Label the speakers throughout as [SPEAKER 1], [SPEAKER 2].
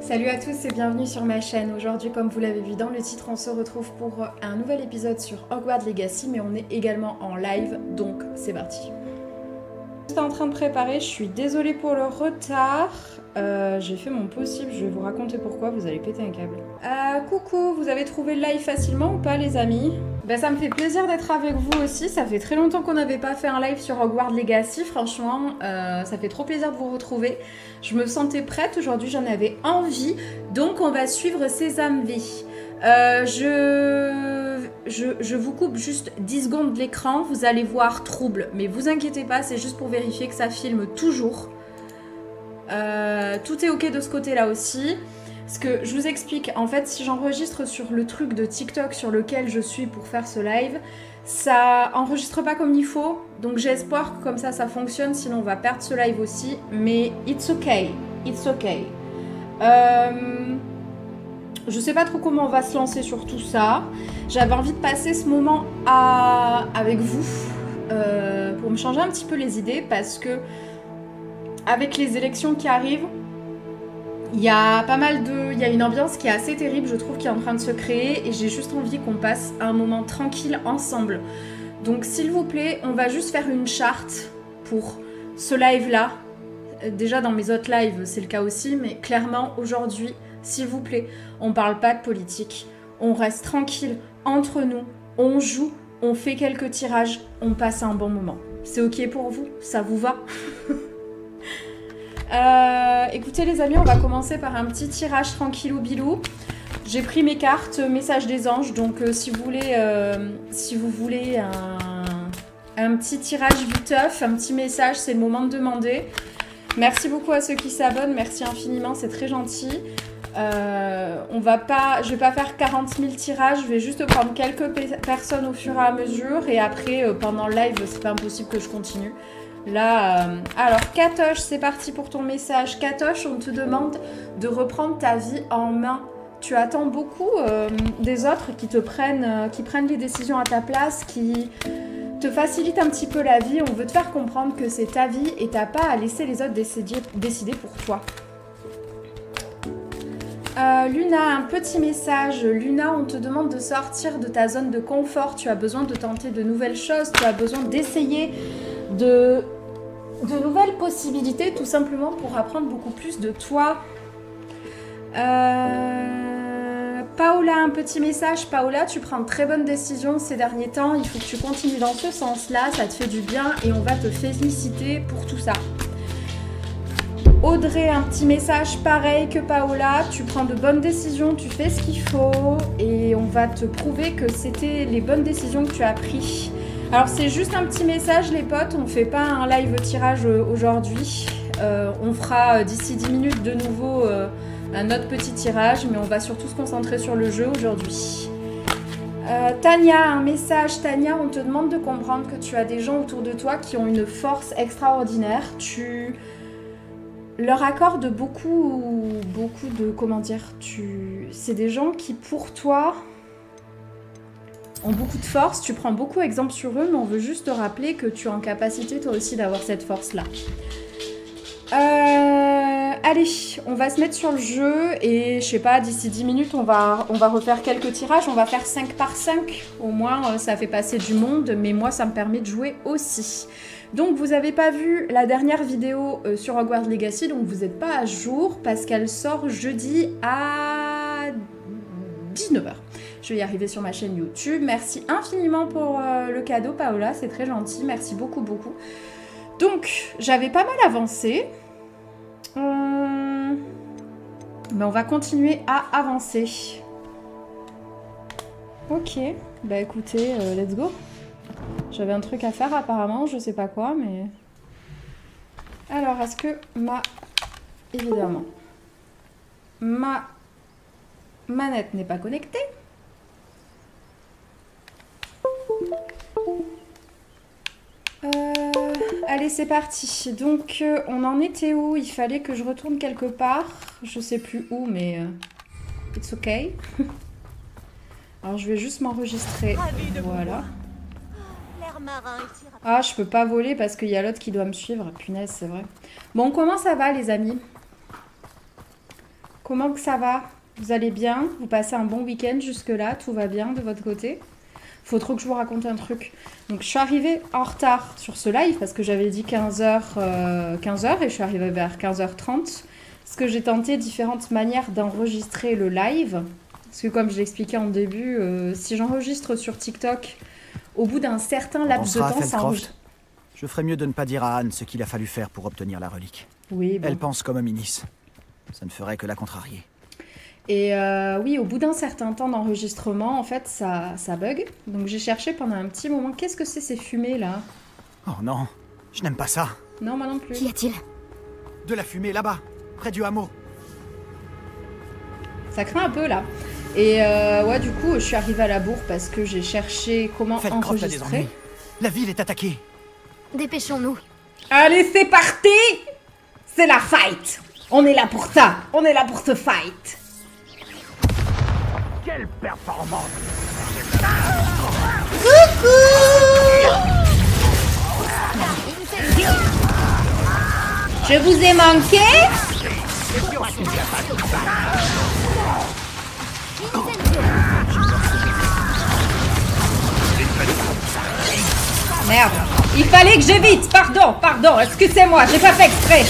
[SPEAKER 1] Salut à tous et bienvenue sur ma chaîne. Aujourd'hui, comme vous l'avez vu dans le titre, on se retrouve pour un nouvel épisode sur Hogwarts Legacy, mais on est également en live, donc c'est parti. Je suis en train de préparer, je suis désolée pour le retard. J'ai fait mon possible, je vais vous raconter pourquoi, vous allez péter un câble. Coucou, vous avez trouvé le live facilement ou pas les amis? Ça me fait plaisir d'être avec vous aussi, ça fait très longtemps qu'on n'avait pas fait un live sur Hogwarts Legacy, franchement, ça fait trop plaisir de vous retrouver. Je me sentais prête, aujourd'hui j'en avais envie, donc on va suivre Sésame V. Je vous coupe juste 10 secondes de l'écran, vous allez voir trouble, mais vous inquiétez pas, c'est juste pour vérifier que ça filme toujours. Tout est ok de ce côté-là aussi. Parce que je vous explique, en fait, si j'enregistre sur le truc de TikTok sur lequel je suis pour faire ce live, ça enregistre pas comme il faut. Donc j'ai espoir que comme ça fonctionne, sinon on va perdre ce live aussi. Mais it's okay, it's okay. Je sais pas trop comment on va se lancer sur tout ça. J'avais envie de passer ce moment avec vous pour me changer un petit peu les idées parce que avec les élections qui arrivent, il y a une ambiance qui est assez terrible, je trouve, qui est en train de se créer et j'ai juste envie qu'on passe un moment tranquille ensemble. Donc s'il vous plaît, on va juste faire une charte pour ce live-là. Déjà dans mes autres lives, c'est le cas aussi, mais clairement aujourd'hui, s'il vous plaît, on parle pas de politique, on reste tranquille entre nous, on joue, on fait quelques tirages, on passe un bon moment. C'est ok pour vous? Ça vous va? Écoutez les amis, on va commencer par un petit tirage tranquillou bilou. J'ai pris mes cartes message des anges, donc si vous voulez un petit tirage viteuf, un petit message, c'est le moment de demander. Merci beaucoup à ceux qui s'abonnent, merci infiniment, c'est très gentil. Je vais pas faire 40 000 tirages, je vais juste prendre quelques personnes au fur et à mesure et après pendant le live c'est pas impossible que je continue. Là, alors Katoche, c'est parti pour ton message. Katoche, on te demande de reprendre ta vie en main. Tu attends beaucoup des autres qui prennent les décisions à ta place, qui te facilitent un petit peu la vie. On veut te faire comprendre que c'est ta vie et t'as pas à laisser les autres décider pour toi. Luna, un petit message. Luna, on te demande de sortir de ta zone de confort. Tu as besoin de tenter de nouvelles choses. Tu as besoin d'essayer de nouvelles possibilités, tout simplement pour apprendre beaucoup plus de toi. Paola, un petit message. Paola, tu prends de très bonnes décisions ces derniers temps. Il faut que tu continues dans ce sens-là. Ça te fait du bien et on va te féliciter pour tout ça. Audrey, un petit message pareil que Paola, tu prends de bonnes décisions, tu fais ce qu'il faut et on va te prouver que c'était les bonnes décisions que tu as prises. Alors c'est juste un petit message les potes, on fait pas un live tirage aujourd'hui, on fera d'ici 10 minutes de nouveau un autre petit tirage, mais on va surtout se concentrer sur le jeu aujourd'hui. Tania, un message. Tania, on te demande de comprendre que tu as des gens autour de toi qui ont une force extraordinaire, tu leur accorde beaucoup de, comment dire, c'est des gens qui pour toi ont beaucoup de force, tu prends beaucoup exemple sur eux, mais on veut juste te rappeler que tu es en capacité toi aussi d'avoir cette force-là. Allez, on va se mettre sur le jeu et je sais pas, d'ici 10 minutes, on va refaire quelques tirages, on va faire 5 par 5, au moins ça fait passer du monde, mais moi ça me permet de jouer aussi. Donc vous n'avez pas vu la dernière vidéo sur Hogwarts Legacy, donc vous n'êtes pas à jour parce qu'elle sort jeudi à 19 h. Je vais y arriver sur ma chaîne YouTube. Merci infiniment pour le cadeau Paola, c'est très gentil, merci beaucoup beaucoup. Donc j'avais pas mal avancé, mais on va continuer à avancer. Ok, bah écoutez, let's go. J'avais un truc à faire apparemment, je sais pas quoi, mais... Alors, est-ce que évidemment, ma manette n'est pas connectée. Allez, c'est parti. Donc, on en était où? Il fallait que je retourne quelque part. Je sais plus où, mais... it's okay. Alors, je vais juste m'enregistrer. Voilà. Ah, je peux pas voler parce qu'il y a l'autre qui doit me suivre. Punaise, c'est vrai. Bon, comment ça va, les amis? comment que ça va? Vous allez bien? Vous passez un bon week-end jusque-là? Tout va bien de votre côté? Faut trop que je vous raconte un truc. Donc je suis arrivée en retard sur ce live parce que j'avais dit 15h et je suis arrivée vers 15h30 parce que j'ai tenté différentes manières d'enregistrer le live. Parce que comme je l'expliquais en début, si j'enregistre sur TikTok, au bout d'un certain laps de temps, ça enregistre.
[SPEAKER 2] Je ferais mieux de ne pas dire à Anne ce qu'il a fallu faire pour obtenir la relique.
[SPEAKER 1] Oui, bon.
[SPEAKER 2] Elle pense comme Minis. Ça ne ferait que la contrarier.
[SPEAKER 1] Et oui, au bout d'un certain temps d'enregistrement, en fait, ça bug. Donc j'ai cherché pendant un petit moment, qu'est-ce que c'est ces fumées là?
[SPEAKER 2] Oh non, je n'aime pas ça.
[SPEAKER 1] Non, moi non plus.
[SPEAKER 3] Qu'y a-t-il?
[SPEAKER 2] De la fumée là-bas, près du hameau.
[SPEAKER 1] Ça craint un peu là. Et ouais, du coup, je suis arrivée à la bourre parce que j'ai cherché comment enregistrer.
[SPEAKER 2] La ville est attaquée.
[SPEAKER 3] Dépêchons-nous.
[SPEAKER 1] Allez, c'est parti! C'est la fight! On est là pour ça! On est là pour ce fight!
[SPEAKER 4] Quelle performance!
[SPEAKER 1] Coucou! Je vous ai manqué? Merde, il fallait que j'évite, pardon, excusez-moi, j'ai pas fait exprès.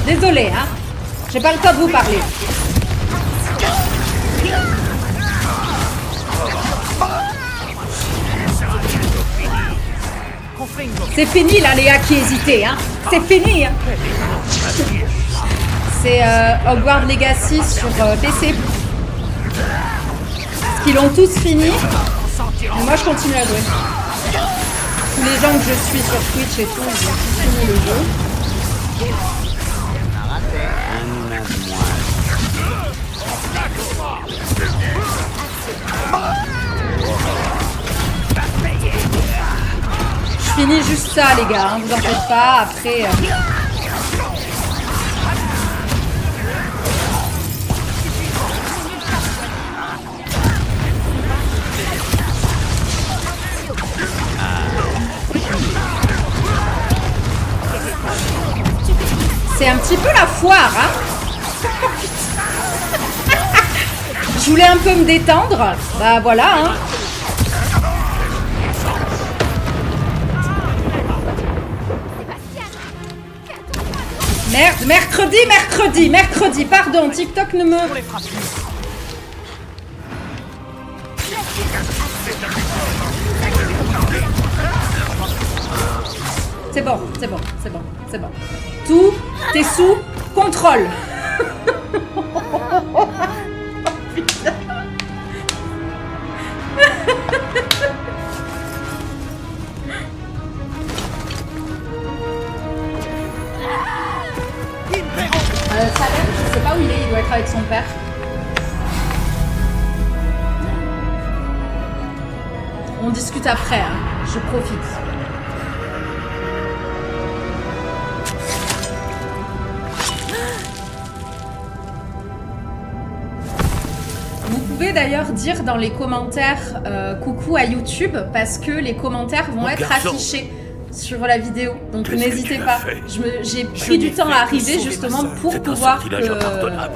[SPEAKER 1] Désolée, hein, j'ai pas le temps de vous parler. C'est fini là, Léa qui hésitait, hein. C'est fini, hein. C'est Hogwarts Legacy sur PC. Parce qu'ils l'ont tous fini. Mais moi je continue à jouer. Tous les gens que je suis sur Twitch et tout, ils ont tous fini le jeu. Je finis juste ça les gars, hein, vous en faites pas, après... C'est un petit peu la foire, hein. Je voulais un peu me détendre, bah voilà, hein. Merde, mercredi, pardon, TikTok ne me... C'est bon. Tout est sous contrôle. Putain. Salem, je sais pas où il est, il doit être avec son père. On discute après, hein. Je profite. Vous pouvez d'ailleurs dire dans les commentaires coucou à YouTube parce que les commentaires vont être affichés sur la vidéo, donc n'hésitez pas. J'ai pris du temps à arriver justement pour pouvoir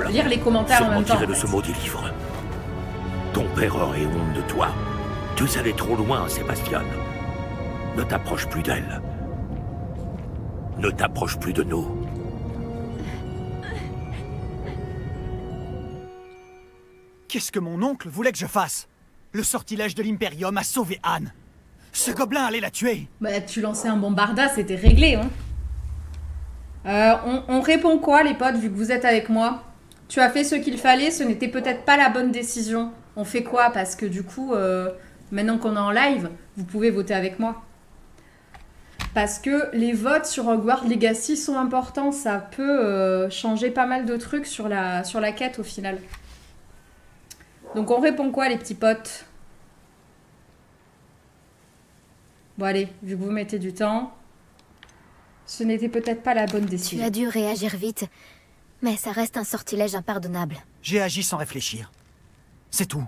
[SPEAKER 1] lire les commentaires en même temps.
[SPEAKER 4] De ce maudit livre. Ton père aurait honte de toi. Tu es allé trop loin, Sébastien. Ne t'approche plus d'elle. Ne t'approche plus de nous.
[SPEAKER 2] Qu'est-ce que mon oncle voulait que je fasse? Le sortilège de l'Imperium a sauvé Anne. Ce gobelin allait la tuer.
[SPEAKER 1] Bah, tu lançais un bombarda, c'était réglé, hein. On répond quoi, les potes, vu que vous êtes avec moi? Tu as fait ce qu'il fallait, ce n'était peut-être pas la bonne décision. On fait quoi? Parce que du coup, maintenant qu'on est en live, vous pouvez voter avec moi. Parce que les votes sur Hogwarts Legacy sont importants. Ça peut changer pas mal de trucs sur la quête, au final. Donc on répond quoi, les petits potes? Bon allez, vu que vous mettez du temps, ce n'était peut-être pas la bonne décision.
[SPEAKER 3] Tu as dû réagir vite, mais ça reste un sortilège impardonnable.
[SPEAKER 2] J'ai agi sans réfléchir. C'est tout.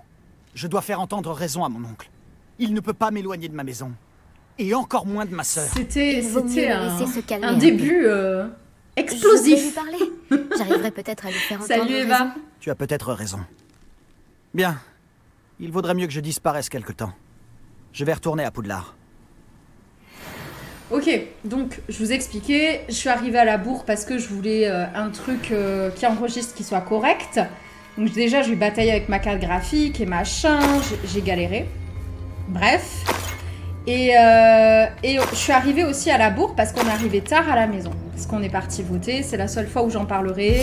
[SPEAKER 2] Je dois faire entendre raison à mon oncle. Il ne peut pas m'éloigner de ma maison. Et encore moins de ma sœur.
[SPEAKER 1] C'était
[SPEAKER 3] Il vaut mieux le laisser se calmer
[SPEAKER 1] un
[SPEAKER 3] un
[SPEAKER 1] début
[SPEAKER 3] Je vais
[SPEAKER 1] explosif.
[SPEAKER 3] lui parler. J'arriverai peut-être à lui faire entendre
[SPEAKER 1] Salut Eva.
[SPEAKER 3] raison.
[SPEAKER 2] Tu as peut-être raison. Bien. Il vaudrait mieux que je disparaisse quelque temps. Je vais retourner à Poudlard.
[SPEAKER 1] Ok, donc je vous expliquais, je suis arrivée à la bourre parce que je voulais un truc qui enregistre qui soit correct. Donc déjà, j'ai bataillé avec ma carte graphique et machin, j'ai galéré. Bref. Et je suis arrivée aussi à la bourre parce qu'on est arrivé tard à la maison. Parce qu'on est parti voter, c'est la seule fois où j'en parlerai.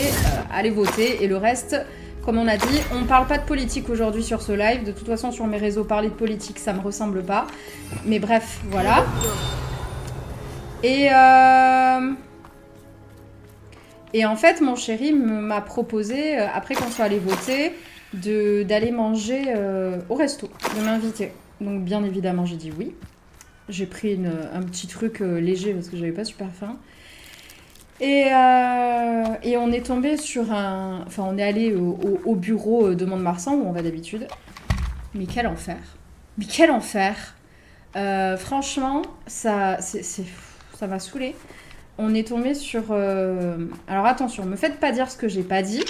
[SPEAKER 1] Allez voter et le reste, comme on a dit, on parle pas de politique aujourd'hui sur ce live. De toute façon, sur mes réseaux, parler de politique, ça me ressemble pas. Mais bref, voilà. Et en fait, mon chéri m'a proposé, après qu'on soit allé voter, d'aller manger au resto, de m'inviter. Donc bien évidemment, j'ai dit oui. J'ai pris un petit truc léger parce que j'avais pas super faim. Et on est tombé sur un... Enfin, on est allé au bureau de Mont-de-Marsan, où on va d'habitude. Mais quel enfer. Mais quel enfer. Franchement, ça m'a saoulée. On est tombé sur... Alors attention, me faites pas dire ce que j'ai pas dit.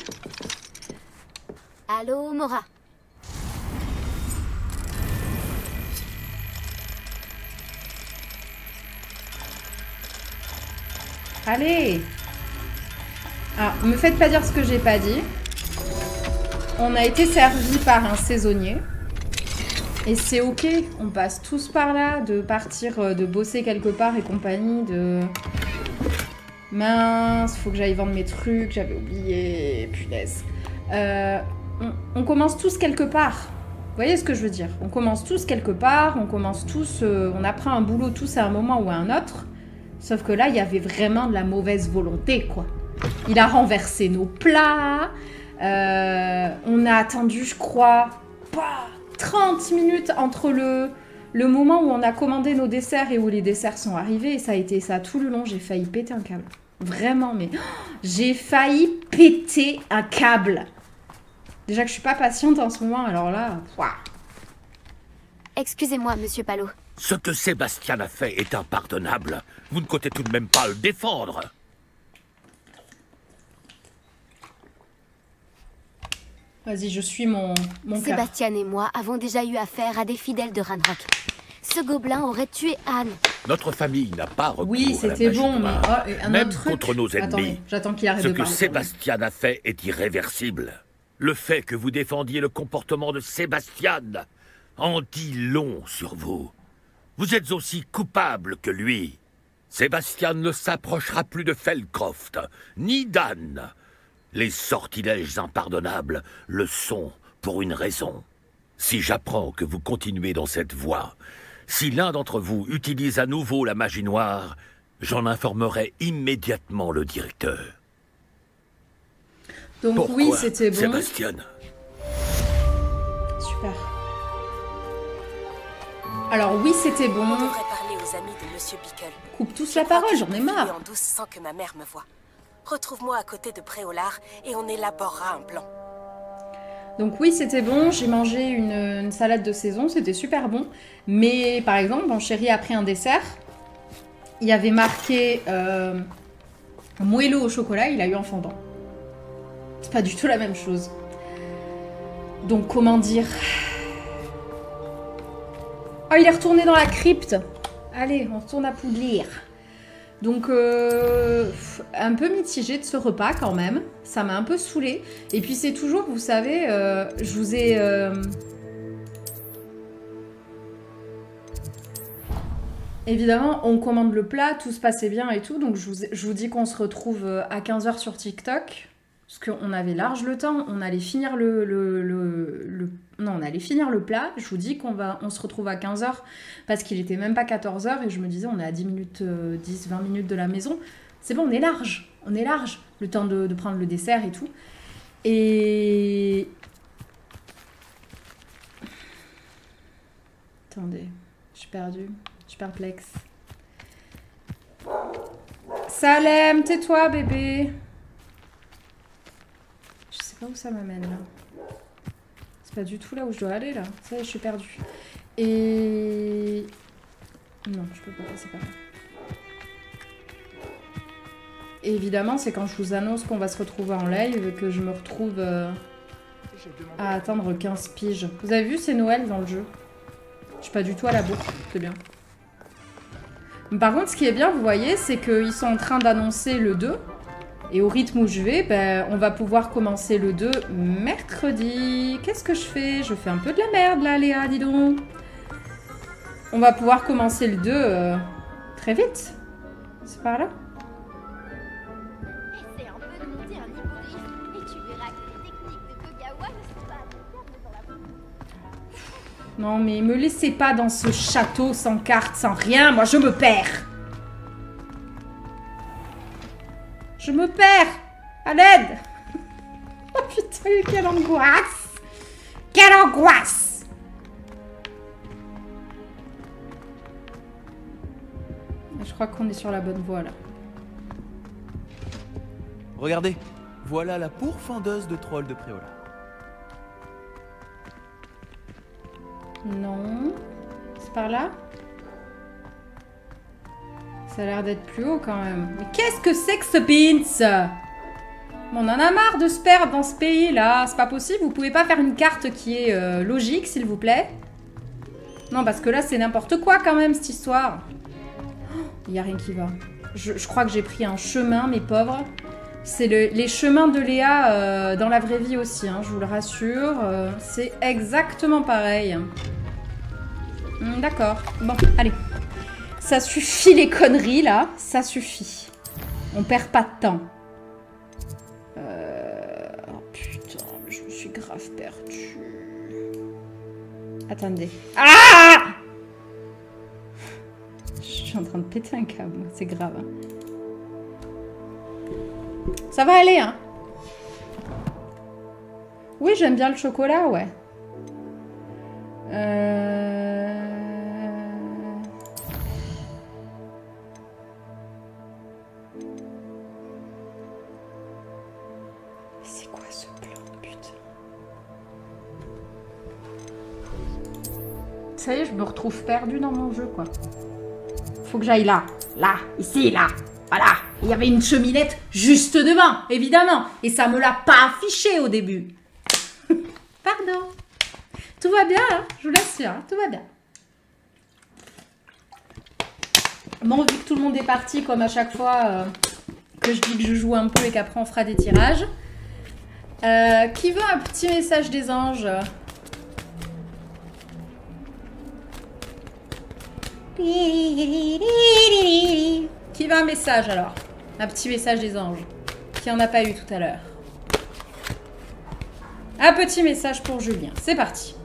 [SPEAKER 3] Allô, Mora.
[SPEAKER 1] Allez. Alors, me faites pas dire ce que j'ai pas dit. On a été servi par un saisonnier. Et c'est ok, on passe tous par là, de partir, de bosser quelque part et compagnie, de... Mince, faut que j'aille vendre mes trucs, j'avais oublié, punaise. On commence tous quelque part. Vous voyez ce que je veux dire? On commence tous quelque part, on commence tous... on apprend un boulot tous à un moment ou à un autre. Sauf que là, il y avait vraiment de la mauvaise volonté, quoi. Il a renversé nos plats. On a attendu, je crois, 30 minutes entre le moment où on a commandé nos desserts et où les desserts sont arrivés. Et ça a été ça tout le long. J'ai failli péter un câble. Vraiment, mais... j'ai failli péter un câble. Déjà que je suis pas patiente en ce moment, alors là... Waouh.
[SPEAKER 3] Excusez-moi, monsieur Palot.
[SPEAKER 4] Ce que Sébastien a fait est impardonnable. Vous ne comptez tout de même pas le défendre.
[SPEAKER 1] Vas-y, je suis mon cœur.
[SPEAKER 3] Sébastien et moi avons déjà eu affaire à des fidèles de Ranrock. Ce gobelin aurait tué Anne.
[SPEAKER 4] Notre famille n'a pas recours
[SPEAKER 1] Oui,
[SPEAKER 4] à la
[SPEAKER 1] c'était
[SPEAKER 4] magie
[SPEAKER 1] bon, mais...
[SPEAKER 4] noire.
[SPEAKER 1] Oh, et un
[SPEAKER 4] Même
[SPEAKER 1] autre truc.
[SPEAKER 4] contre nos ennemis.
[SPEAKER 1] Attendez, j'attends qu'il arrête
[SPEAKER 4] Ce
[SPEAKER 1] de
[SPEAKER 4] que
[SPEAKER 1] parler.
[SPEAKER 4] Sébastien a fait est irréversible. Le fait que vous défendiez le comportement de Sébastien en dit long sur vous. Vous êtes aussi coupable que lui. Sébastien ne s'approchera plus de Feldcroft, ni d'Anne. Les sortilèges impardonnables le sont pour une raison. Si j'apprends que vous continuez dans cette voie, si l'un d'entre vous utilise à nouveau la magie noire, j'en informerai immédiatement le directeur.
[SPEAKER 1] Donc
[SPEAKER 4] Pourquoi,
[SPEAKER 1] oui, c'était bon.
[SPEAKER 4] Sébastien?
[SPEAKER 1] Super. Alors oui, c'était bon.
[SPEAKER 5] On devrait parler aux amis de Monsieur Bickle.
[SPEAKER 1] Coupe tous la parole, j'en ai marre.
[SPEAKER 5] En douce sans que ma mère me voie. Retrouve-moi à côté de Préolard et on élaborera un plan.
[SPEAKER 1] Donc oui, c'était bon. J'ai mangé une salade de saison, c'était super bon. Mais par exemple, mon chéri a pris un dessert. Il y avait marqué moelleux au chocolat, il a eu en fondant. C'est pas du tout la même chose. Donc comment dire... Oh, il est retourné dans la crypte. Allez, on retourne à Poudlard. Donc, un peu mitigé de ce repas quand même. Ça m'a un peu saoulée. Et puis c'est toujours, vous savez, je vous ai... Évidemment, on commande le plat, tout se passait bien et tout. Donc je vous dis qu'on se retrouve à 15h sur TikTok. Parce qu'on avait large le temps. On allait finir Non, on allait finir le plat. Je vous dis on se retrouve à 15h parce qu'il était même pas 14h et je me disais on est à 10 minutes, 10-20 minutes de la maison. C'est bon, on est large. On est large. Le temps de prendre le dessert et tout. Et... Attendez, je suis perdue. Je suis perplexe. Salem, tais-toi bébé. Je sais pas où ça m'amène là. C'est pas du tout là où je dois aller là. Ça y est, je suis perdue. Et... Non, je peux pas passer par là. Et évidemment, c'est quand je vous annonce qu'on va se retrouver en live que je me retrouve à atteindre 15 piges. Vous avez vu, c'est Noël dans le jeu. Je suis pas du tout à la bourre, c'est bien. Par contre, ce qui est bien, vous voyez, c'est qu'ils sont en train d'annoncer le 2. Et au rythme où je vais, ben, on va pouvoir commencer le 2 mercredi. Qu'est-ce que je fais? Je fais un peu de la merde là, Léa, dis donc. On va pouvoir commencer le 2 très vite. C'est par là?
[SPEAKER 3] Essaie un peu de monter un hippogriffe et tu verras que les techniques de Togawa ne sont pas applicables dans la vraie vie.
[SPEAKER 1] Non, mais me laissez pas dans ce château sans carte, sans rien. Moi, je me perds. Je me perds. À l'aide. Oh putain, quelle angoisse. Quelle angoisse. Je crois qu'on est sur la bonne voie, là.
[SPEAKER 6] Regardez, voilà la pourfendeuse de trolls de Préola.
[SPEAKER 1] Non. C'est par là? Ça a l'air d'être plus haut quand même. Mais qu'est-ce que c'est que ce pins? On en a marre de se perdre dans ce pays-là. C'est pas possible. Vous pouvez pas faire une carte qui est logique, s'il vous plaît? Non, parce que là, c'est n'importe quoi quand même, cette histoire. Il n'y a rien qui va. Je crois que j'ai pris un chemin, mes pauvres. C'est les chemins de Léa dans la vraie vie aussi, hein, je vous le rassure. C'est exactement pareil. D'accord. Bon, allez. Ça suffit les conneries, là. Ça suffit. On perd pas de temps. Oh putain, je me suis grave perdue. Attendez. Ah! Je suis en train de péter un câble. C'est grave. Hein. Ça va aller, hein? Oui, j'aime bien le chocolat, ouais. C'est quoi ce plan, putain? Ça y est, je me retrouve perdue dans mon jeu, quoi. Faut que j'aille là. Là, ici, là. Voilà. Il y avait une cheminette juste devant, évidemment. Et ça me l'a pas affiché au début. Pardon. Tout va bien, hein, je vous l'assure. Hein, tout va bien. Bon, vu que tout le monde est parti, comme à chaque fois que je dis que je joue un peu et qu'après on fera des tirages. Qui veut un petit message des anges? Qui veut un message alors? Un petit message des anges. Qui en a pas eu tout à l'heure. Un petit message pour Julien. C'est parti.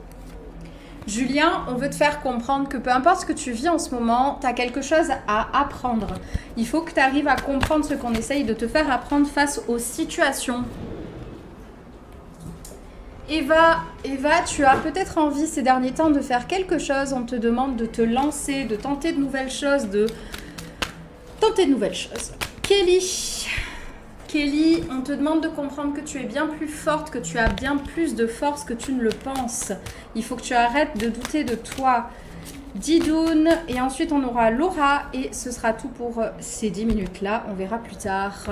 [SPEAKER 1] Julien, on veut te faire comprendre que peu importe ce que tu vis en ce moment, tu as quelque chose à apprendre. Il faut que tu arrives à comprendre ce qu'on essaye de te faire apprendre face aux situations. Eva, tu as peut-être envie ces derniers temps de faire quelque chose. On te demande de te lancer, de tenter de nouvelles choses, Kelly, on te demande de comprendre que tu es bien plus forte, que tu as bien plus de force que tu ne le penses. Il faut que tu arrêtes de douter de toi. Didoun, et ensuite on aura Laura, et ce sera tout pour ces 10 minutes-là. On verra plus tard.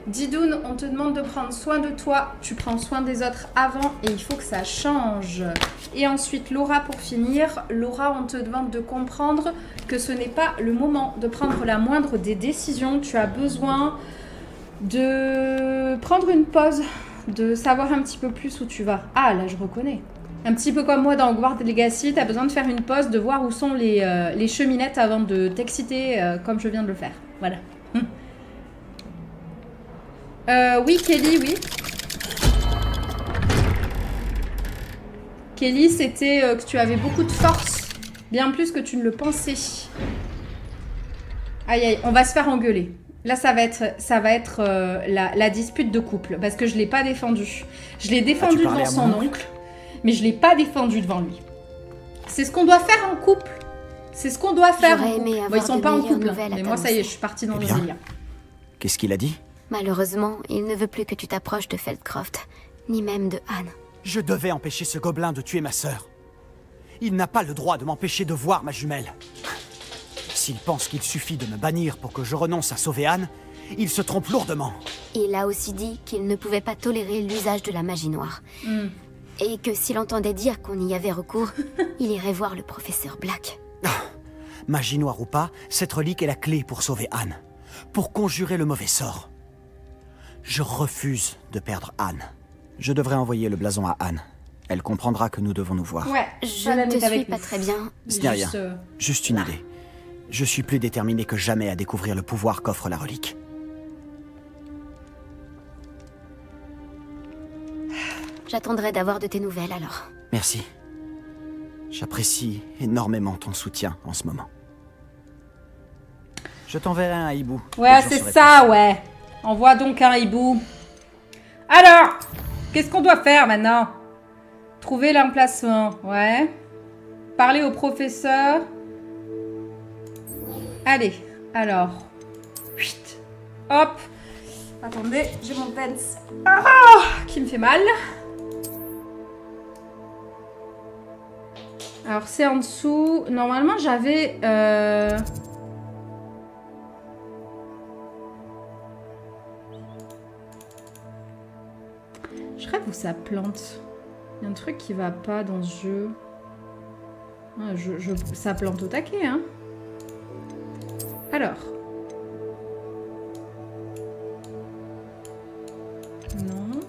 [SPEAKER 1] Didoun, on te demande de prendre soin de toi. Tu prends soin des autres avant, et il faut que ça change. Et ensuite, Laura, pour finir. Laura, on te demande de comprendre que ce n'est pas le moment de prendre la moindre des décisions. Tu as besoin de prendre une pause, de savoir un petit peu plus où tu vas. Ah, là, je reconnais. Un petit peu comme moi dans Hogwarts Legacy, tu as besoin de faire une pause, de voir où sont les cheminettes avant de t'exciter comme je viens de le faire. Voilà. Oui, Kelly, oui. Kelly, c'était que tu avais beaucoup de force. Bien plus que tu ne le pensais. Aïe, aïe, on va se faire engueuler. Là, ça va être la dispute de couple. Parce que je ne l'ai pas défendu. Je l'ai défendu devant son oncle. Mais je ne l'ai pas défendu devant lui. C'est ce qu'on doit faire en couple. C'est ce qu'on doit faire en couple. Bon, ils sont pas en couple. Mais moi, ça y est, je suis partie dans le délire.
[SPEAKER 6] Qu'est-ce qu'il a dit?
[SPEAKER 3] Malheureusement, il ne veut plus que tu t'approches de Feldcroft. Ni même de Anne.
[SPEAKER 2] Je devais empêcher ce gobelin de tuer ma sœur. Il n'a pas le droit de m'empêcher de voir ma jumelle. S'il pense qu'il suffit de me bannir pour que je renonce à sauver Anne, il se trompe lourdement.
[SPEAKER 7] Il a aussi dit qu'il ne pouvait pas tolérer l'usage de la magie noire. Et que s'il entendait dire qu'on y avait recours, il irait voir le professeur Black.
[SPEAKER 2] Magie noire ou pas, cette relique est la clé pour sauver Anne. Pour conjurer le mauvais sort. Je refuse de perdre Anne. Je devrais envoyer le blason à Anne. Elle comprendra que nous devons nous voir.
[SPEAKER 1] Ouais,
[SPEAKER 7] Je ne te suis pas très bien.
[SPEAKER 2] Ce n'est rien. Juste une idée. Je suis plus déterminé que jamais à découvrir le pouvoir qu'offre la relique.
[SPEAKER 7] J'attendrai d'avoir de tes nouvelles alors.
[SPEAKER 2] Merci. J'apprécie énormément ton soutien en ce moment. Je t'enverrai un hibou.
[SPEAKER 1] Ouais, c'est ça, ouais. Envoie donc un hibou. Alors, qu'est-ce qu'on doit faire maintenant? Trouver l'emplacement, ouais. Parler au professeur. Allez, alors. Chut. Hop. Attendez, j'ai mon pens. Qui me fait mal. Alors, c'est en dessous. Normalement, j'avais... Je rêve où ça plante. Il y a un truc qui va pas dans ce jeu. Ah, ça plante au taquet, hein. Alors. Non.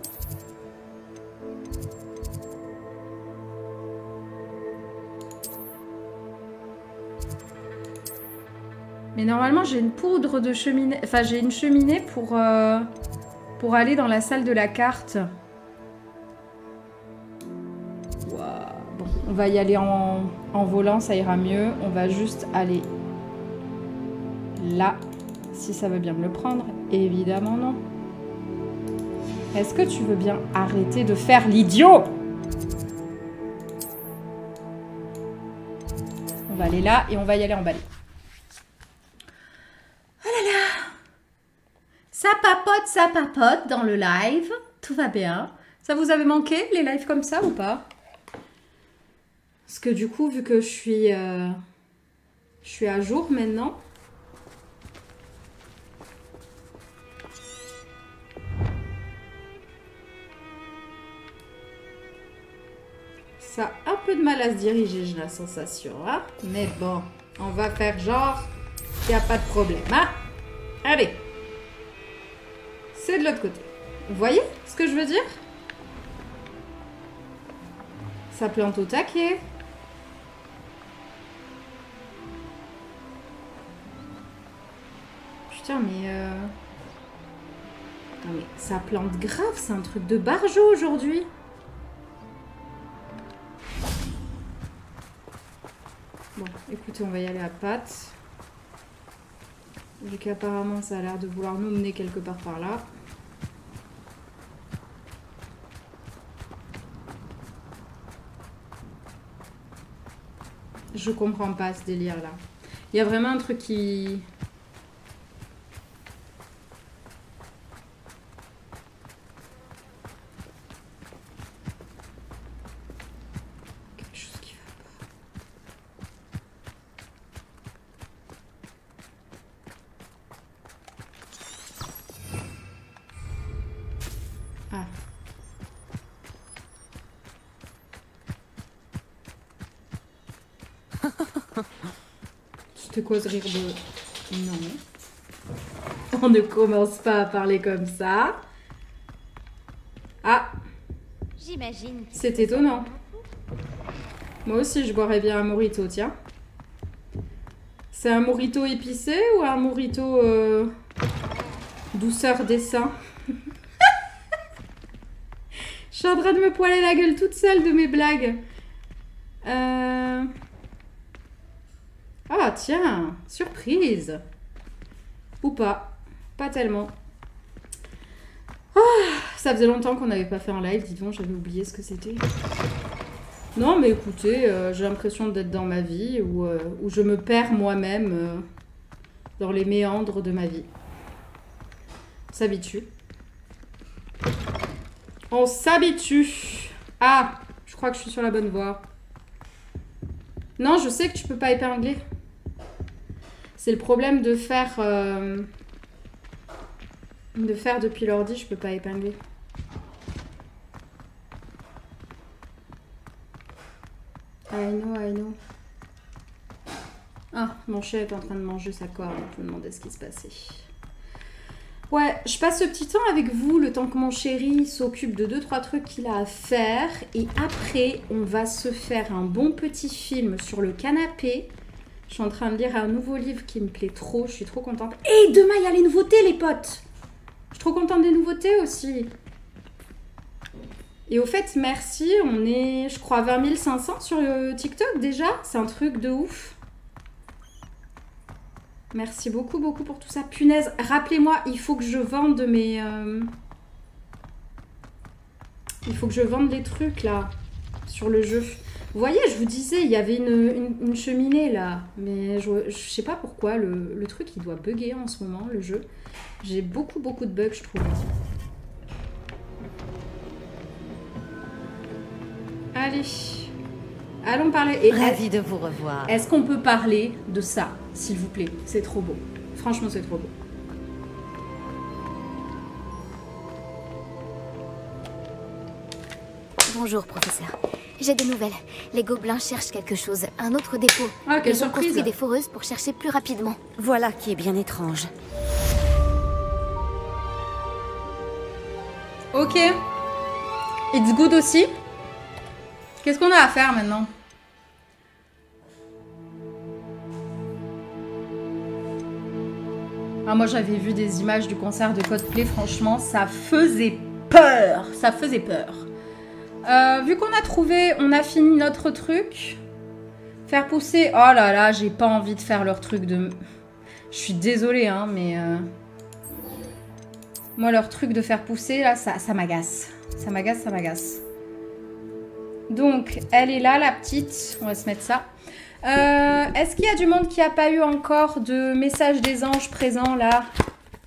[SPEAKER 1] Mais normalement, j'ai une poudre de cheminée... Enfin, j'ai une cheminée pour aller dans la salle de la carte. Bon, on va y aller en volant, ça ira mieux. On va juste aller là, si ça veut bien me le prendre. Évidemment non. Est-ce que tu veux bien arrêter de faire l'idiot? On va aller là et on va y aller emballer. Oh là là! Ça papote dans le live. Tout va bien. Ça vous avait manqué, les lives comme ça ou pas? Parce que du coup, vu que je suis à jour maintenant. Ça a un peu de mal à se diriger, j'ai la sensation, hein. Mais bon, on va faire genre qu'il n'y a pas de problème, hein. Allez. C'est de l'autre côté. Vous voyez ce que je veux dire? Ça plante au taquet. Putain, mais... Non, mais ça plante grave, c'est un truc de barjo aujourd'hui. Bon, écoutez, on va y aller à pattes. Vu qu'apparemment, ça a l'air de vouloir nous mener quelque part par là. Je comprends pas ce délire-là. Il y a vraiment un truc qui... Quelque chose qui va pas. Ah. C'était quoi ce rire de... Non. On ne commence pas à parler comme ça. Ah.
[SPEAKER 3] J'imagine.
[SPEAKER 1] C'est étonnant. Moi aussi, je boirais bien un mojito, tiens. C'est un mojito épicé ou un mojito douceur des seins? Je suis en train de me poiler la gueule toute seule de mes blagues. Ah tiens, surprise. Ou pas. Pas tellement. Ah, ça faisait longtemps qu'on n'avait pas fait un live, dis donc, j'avais oublié ce que c'était. Non mais écoutez, j'ai l'impression d'être dans ma vie où je me perds moi-même dans les méandres de ma vie. On s'habitue. On s'habitue. Ah, je crois que je suis sur la bonne voie. Non, je sais que tu peux pas épingler. C'est le problème de faire depuis l'ordi, je peux pas épingler. I know. Ah, mon chat est en train de manger sa corde, je me demandais ce qui se passait. Ouais, je passe ce petit temps avec vous, le temps que mon chéri s'occupe de 2-3 trucs qu'il a à faire. Et après, on va se faire un bon petit film sur le canapé. Je suis en train de lire un nouveau livre qui me plaît trop, je suis trop contente. Et demain, il y a les nouveautés, les potes. Je suis trop contente des nouveautés aussi. Et au fait, merci, on est, je crois, 20 500 sur TikTok déjà. C'est un truc de ouf. Merci beaucoup pour tout ça. Punaise, rappelez-moi, il faut que je vende mes... Il faut que je vende les trucs, là, sur le jeu. Vous voyez, je vous disais, il y avait une cheminée, là. Mais je sais pas pourquoi, le truc, il doit bugger en ce moment, le jeu. J'ai beaucoup de bugs, je trouve. Allez, allons parler. Et
[SPEAKER 8] Ravie de vous revoir.
[SPEAKER 1] Est-ce qu'on peut parler de ça, s'il vous plaît? C'est trop beau. Franchement, c'est trop beau.
[SPEAKER 7] Bonjour, professeur. J'ai des nouvelles. Les gobelins cherchent quelque chose, un autre dépôt.
[SPEAKER 1] Ah, quelle
[SPEAKER 7] Ils ont
[SPEAKER 1] surprise!
[SPEAKER 7] construit des foreuses pour chercher plus rapidement.
[SPEAKER 8] Voilà qui est bien étrange.
[SPEAKER 1] Ok. It's good aussi. Qu'est-ce qu'on a à faire maintenant? Ah, moi, j'avais vu des images du concert de Coldplay. Franchement, ça faisait peur. Ça faisait peur. Vu qu'on a trouvé, on a fini notre truc. Faire pousser... Oh là là, j'ai pas envie de faire leur truc de... Je suis désolée, hein, mais... Moi, leur truc de faire pousser, là, ça m'agace. Ça m'agace. Donc, elle est là, la petite. On va se mettre ça. Est-ce qu'il y a du monde qui n'a pas eu encore de message des anges présents, là?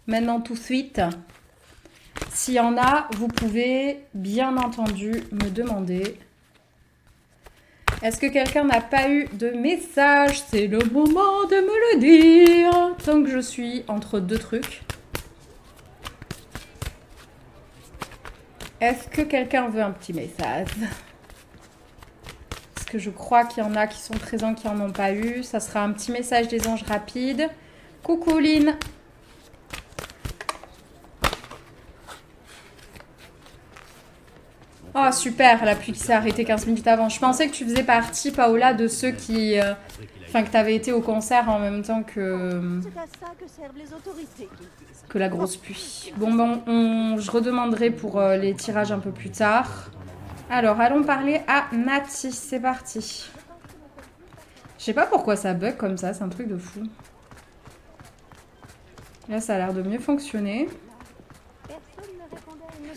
[SPEAKER 1] Maintenant, tout de suite. S'il y en a, vous pouvez, bien entendu, me demander. Est-ce que quelqu'un n'a pas eu de message? C'est le moment de me le dire. Tant que je suis entre deux trucs. Est-ce que quelqu'un veut un petit message? Parce que je crois qu'il y en a qui sont présents qui n'en ont pas eu. Ça sera un petit message des anges rapide. Coucou Lynn. Oh super, la pluie qui s'est arrêtée 15 minutes avant. Je pensais que tu faisais partie, Paola, de ceux qui... Enfin, que tu avais été au concert en même temps que la grosse pluie. Bon, je redemanderai pour les tirages un peu plus tard. Alors, allons parler à Nati. C'est parti. Je sais pas pourquoi ça bug comme ça. C'est un truc de fou. Là, ça a l'air de mieux fonctionner.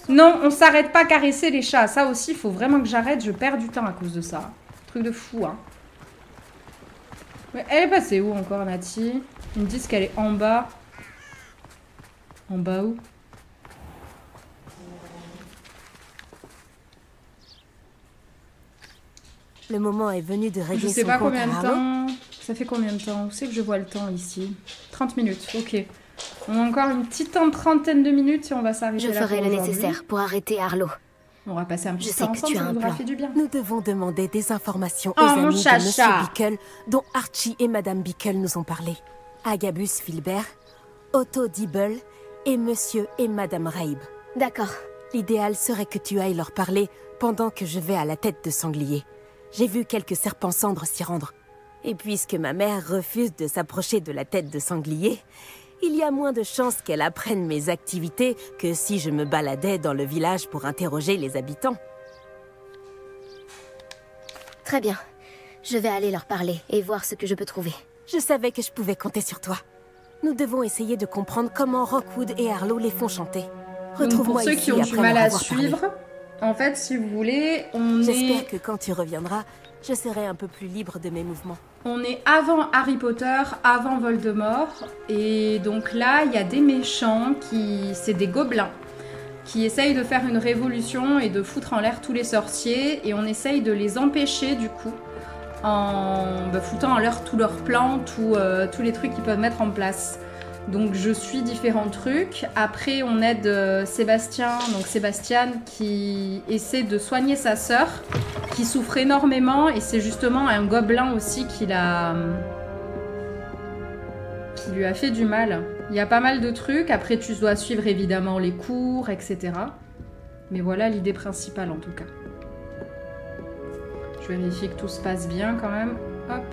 [SPEAKER 1] Non, on s'arrête pas à caresser les chats. Ça aussi, il faut vraiment que j'arrête. Je perds du temps à cause de ça. Truc de fou, hein. Mais elle est passée où encore, Nati? Ils me disent qu'elle est en bas. En bas où?
[SPEAKER 5] Le moment est venu de régler
[SPEAKER 1] Je sais
[SPEAKER 5] son
[SPEAKER 1] pas
[SPEAKER 5] compte
[SPEAKER 1] combien de
[SPEAKER 5] à Harlow.
[SPEAKER 1] temps. Ça fait combien de temps? Où c'est que je vois le temps ici? 30 minutes, ok. On a encore une petite trentaine de minutes et on va s'arrêter là.
[SPEAKER 7] Je ferai le nécessaire pour arrêter Harlow.
[SPEAKER 1] On va passer un petit
[SPEAKER 7] Je
[SPEAKER 1] temps
[SPEAKER 7] sais que
[SPEAKER 1] ensemble,
[SPEAKER 7] tu as
[SPEAKER 1] ça
[SPEAKER 7] un
[SPEAKER 1] nous aura
[SPEAKER 7] plan.
[SPEAKER 1] fait du bien.
[SPEAKER 5] Nous devons demander des informations
[SPEAKER 1] Oh,
[SPEAKER 5] aux
[SPEAKER 1] mon
[SPEAKER 5] amis de
[SPEAKER 1] chacha.
[SPEAKER 5] Monsieur Bickle, dont Archie et Madame Bickle nous ont parlé. Agabus Filbert, Otto Dibble et Monsieur et Madame Raib.
[SPEAKER 7] D'accord.
[SPEAKER 5] L'idéal serait que tu ailles leur parler pendant que je vais à la tête de sanglier. J'ai vu quelques serpents cendres s'y rendre. Et puisque ma mère refuse de s'approcher de la tête de sanglier, il y a moins de chances qu'elle apprenne mes activités que si je me baladais dans le village pour interroger les habitants.
[SPEAKER 7] Très bien. Je vais aller leur parler et voir ce que je peux trouver.
[SPEAKER 5] Je savais que je pouvais compter sur toi. Nous devons essayer de comprendre comment Rockwood et Harlow les font chanter.
[SPEAKER 1] Donc, pour
[SPEAKER 5] Retrouve-moi
[SPEAKER 1] ceux
[SPEAKER 5] ici
[SPEAKER 1] qui ont du
[SPEAKER 5] après
[SPEAKER 1] mal
[SPEAKER 5] m'en
[SPEAKER 1] à
[SPEAKER 5] avoir parlé.
[SPEAKER 1] suivre, en fait, si vous voulez, on est...
[SPEAKER 5] J'espère que quand tu reviendras, je serai un peu plus libre de mes mouvements.
[SPEAKER 1] On est avant Harry Potter, avant Voldemort. Et donc là, il y a des méchants qui... C'est des gobelins. Qui essayent de faire une révolution et de foutre en l'air tous les sorciers. Et on essaye de les empêcher, du coup. en foutant en l'air tous leurs plans, tous les trucs qu'ils peuvent mettre en place. Donc je suis différents trucs. Après on aide Sébastien, donc Sébastien qui essaie de soigner sa sœur qui souffre énormément et c'est justement un gobelin aussi qui lui a fait du mal. Il y a pas mal de trucs. Après tu dois suivre évidemment les cours, etc. Mais voilà l'idée principale en tout cas. Je vérifie que tout se passe bien quand même. Hop.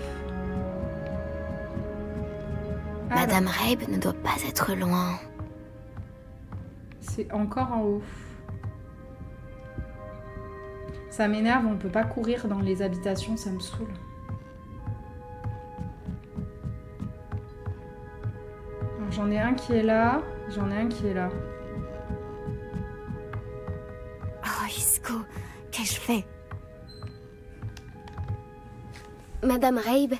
[SPEAKER 7] Madame Rabe ne doit pas être loin.
[SPEAKER 1] C'est encore en haut. Ça m'énerve, on peut pas courir dans les habitations, ça me saoule. J'en ai un qui est là, j'en ai un qui est là.
[SPEAKER 7] Oh, Isco, qu'ai-je fait? Madame Rabe,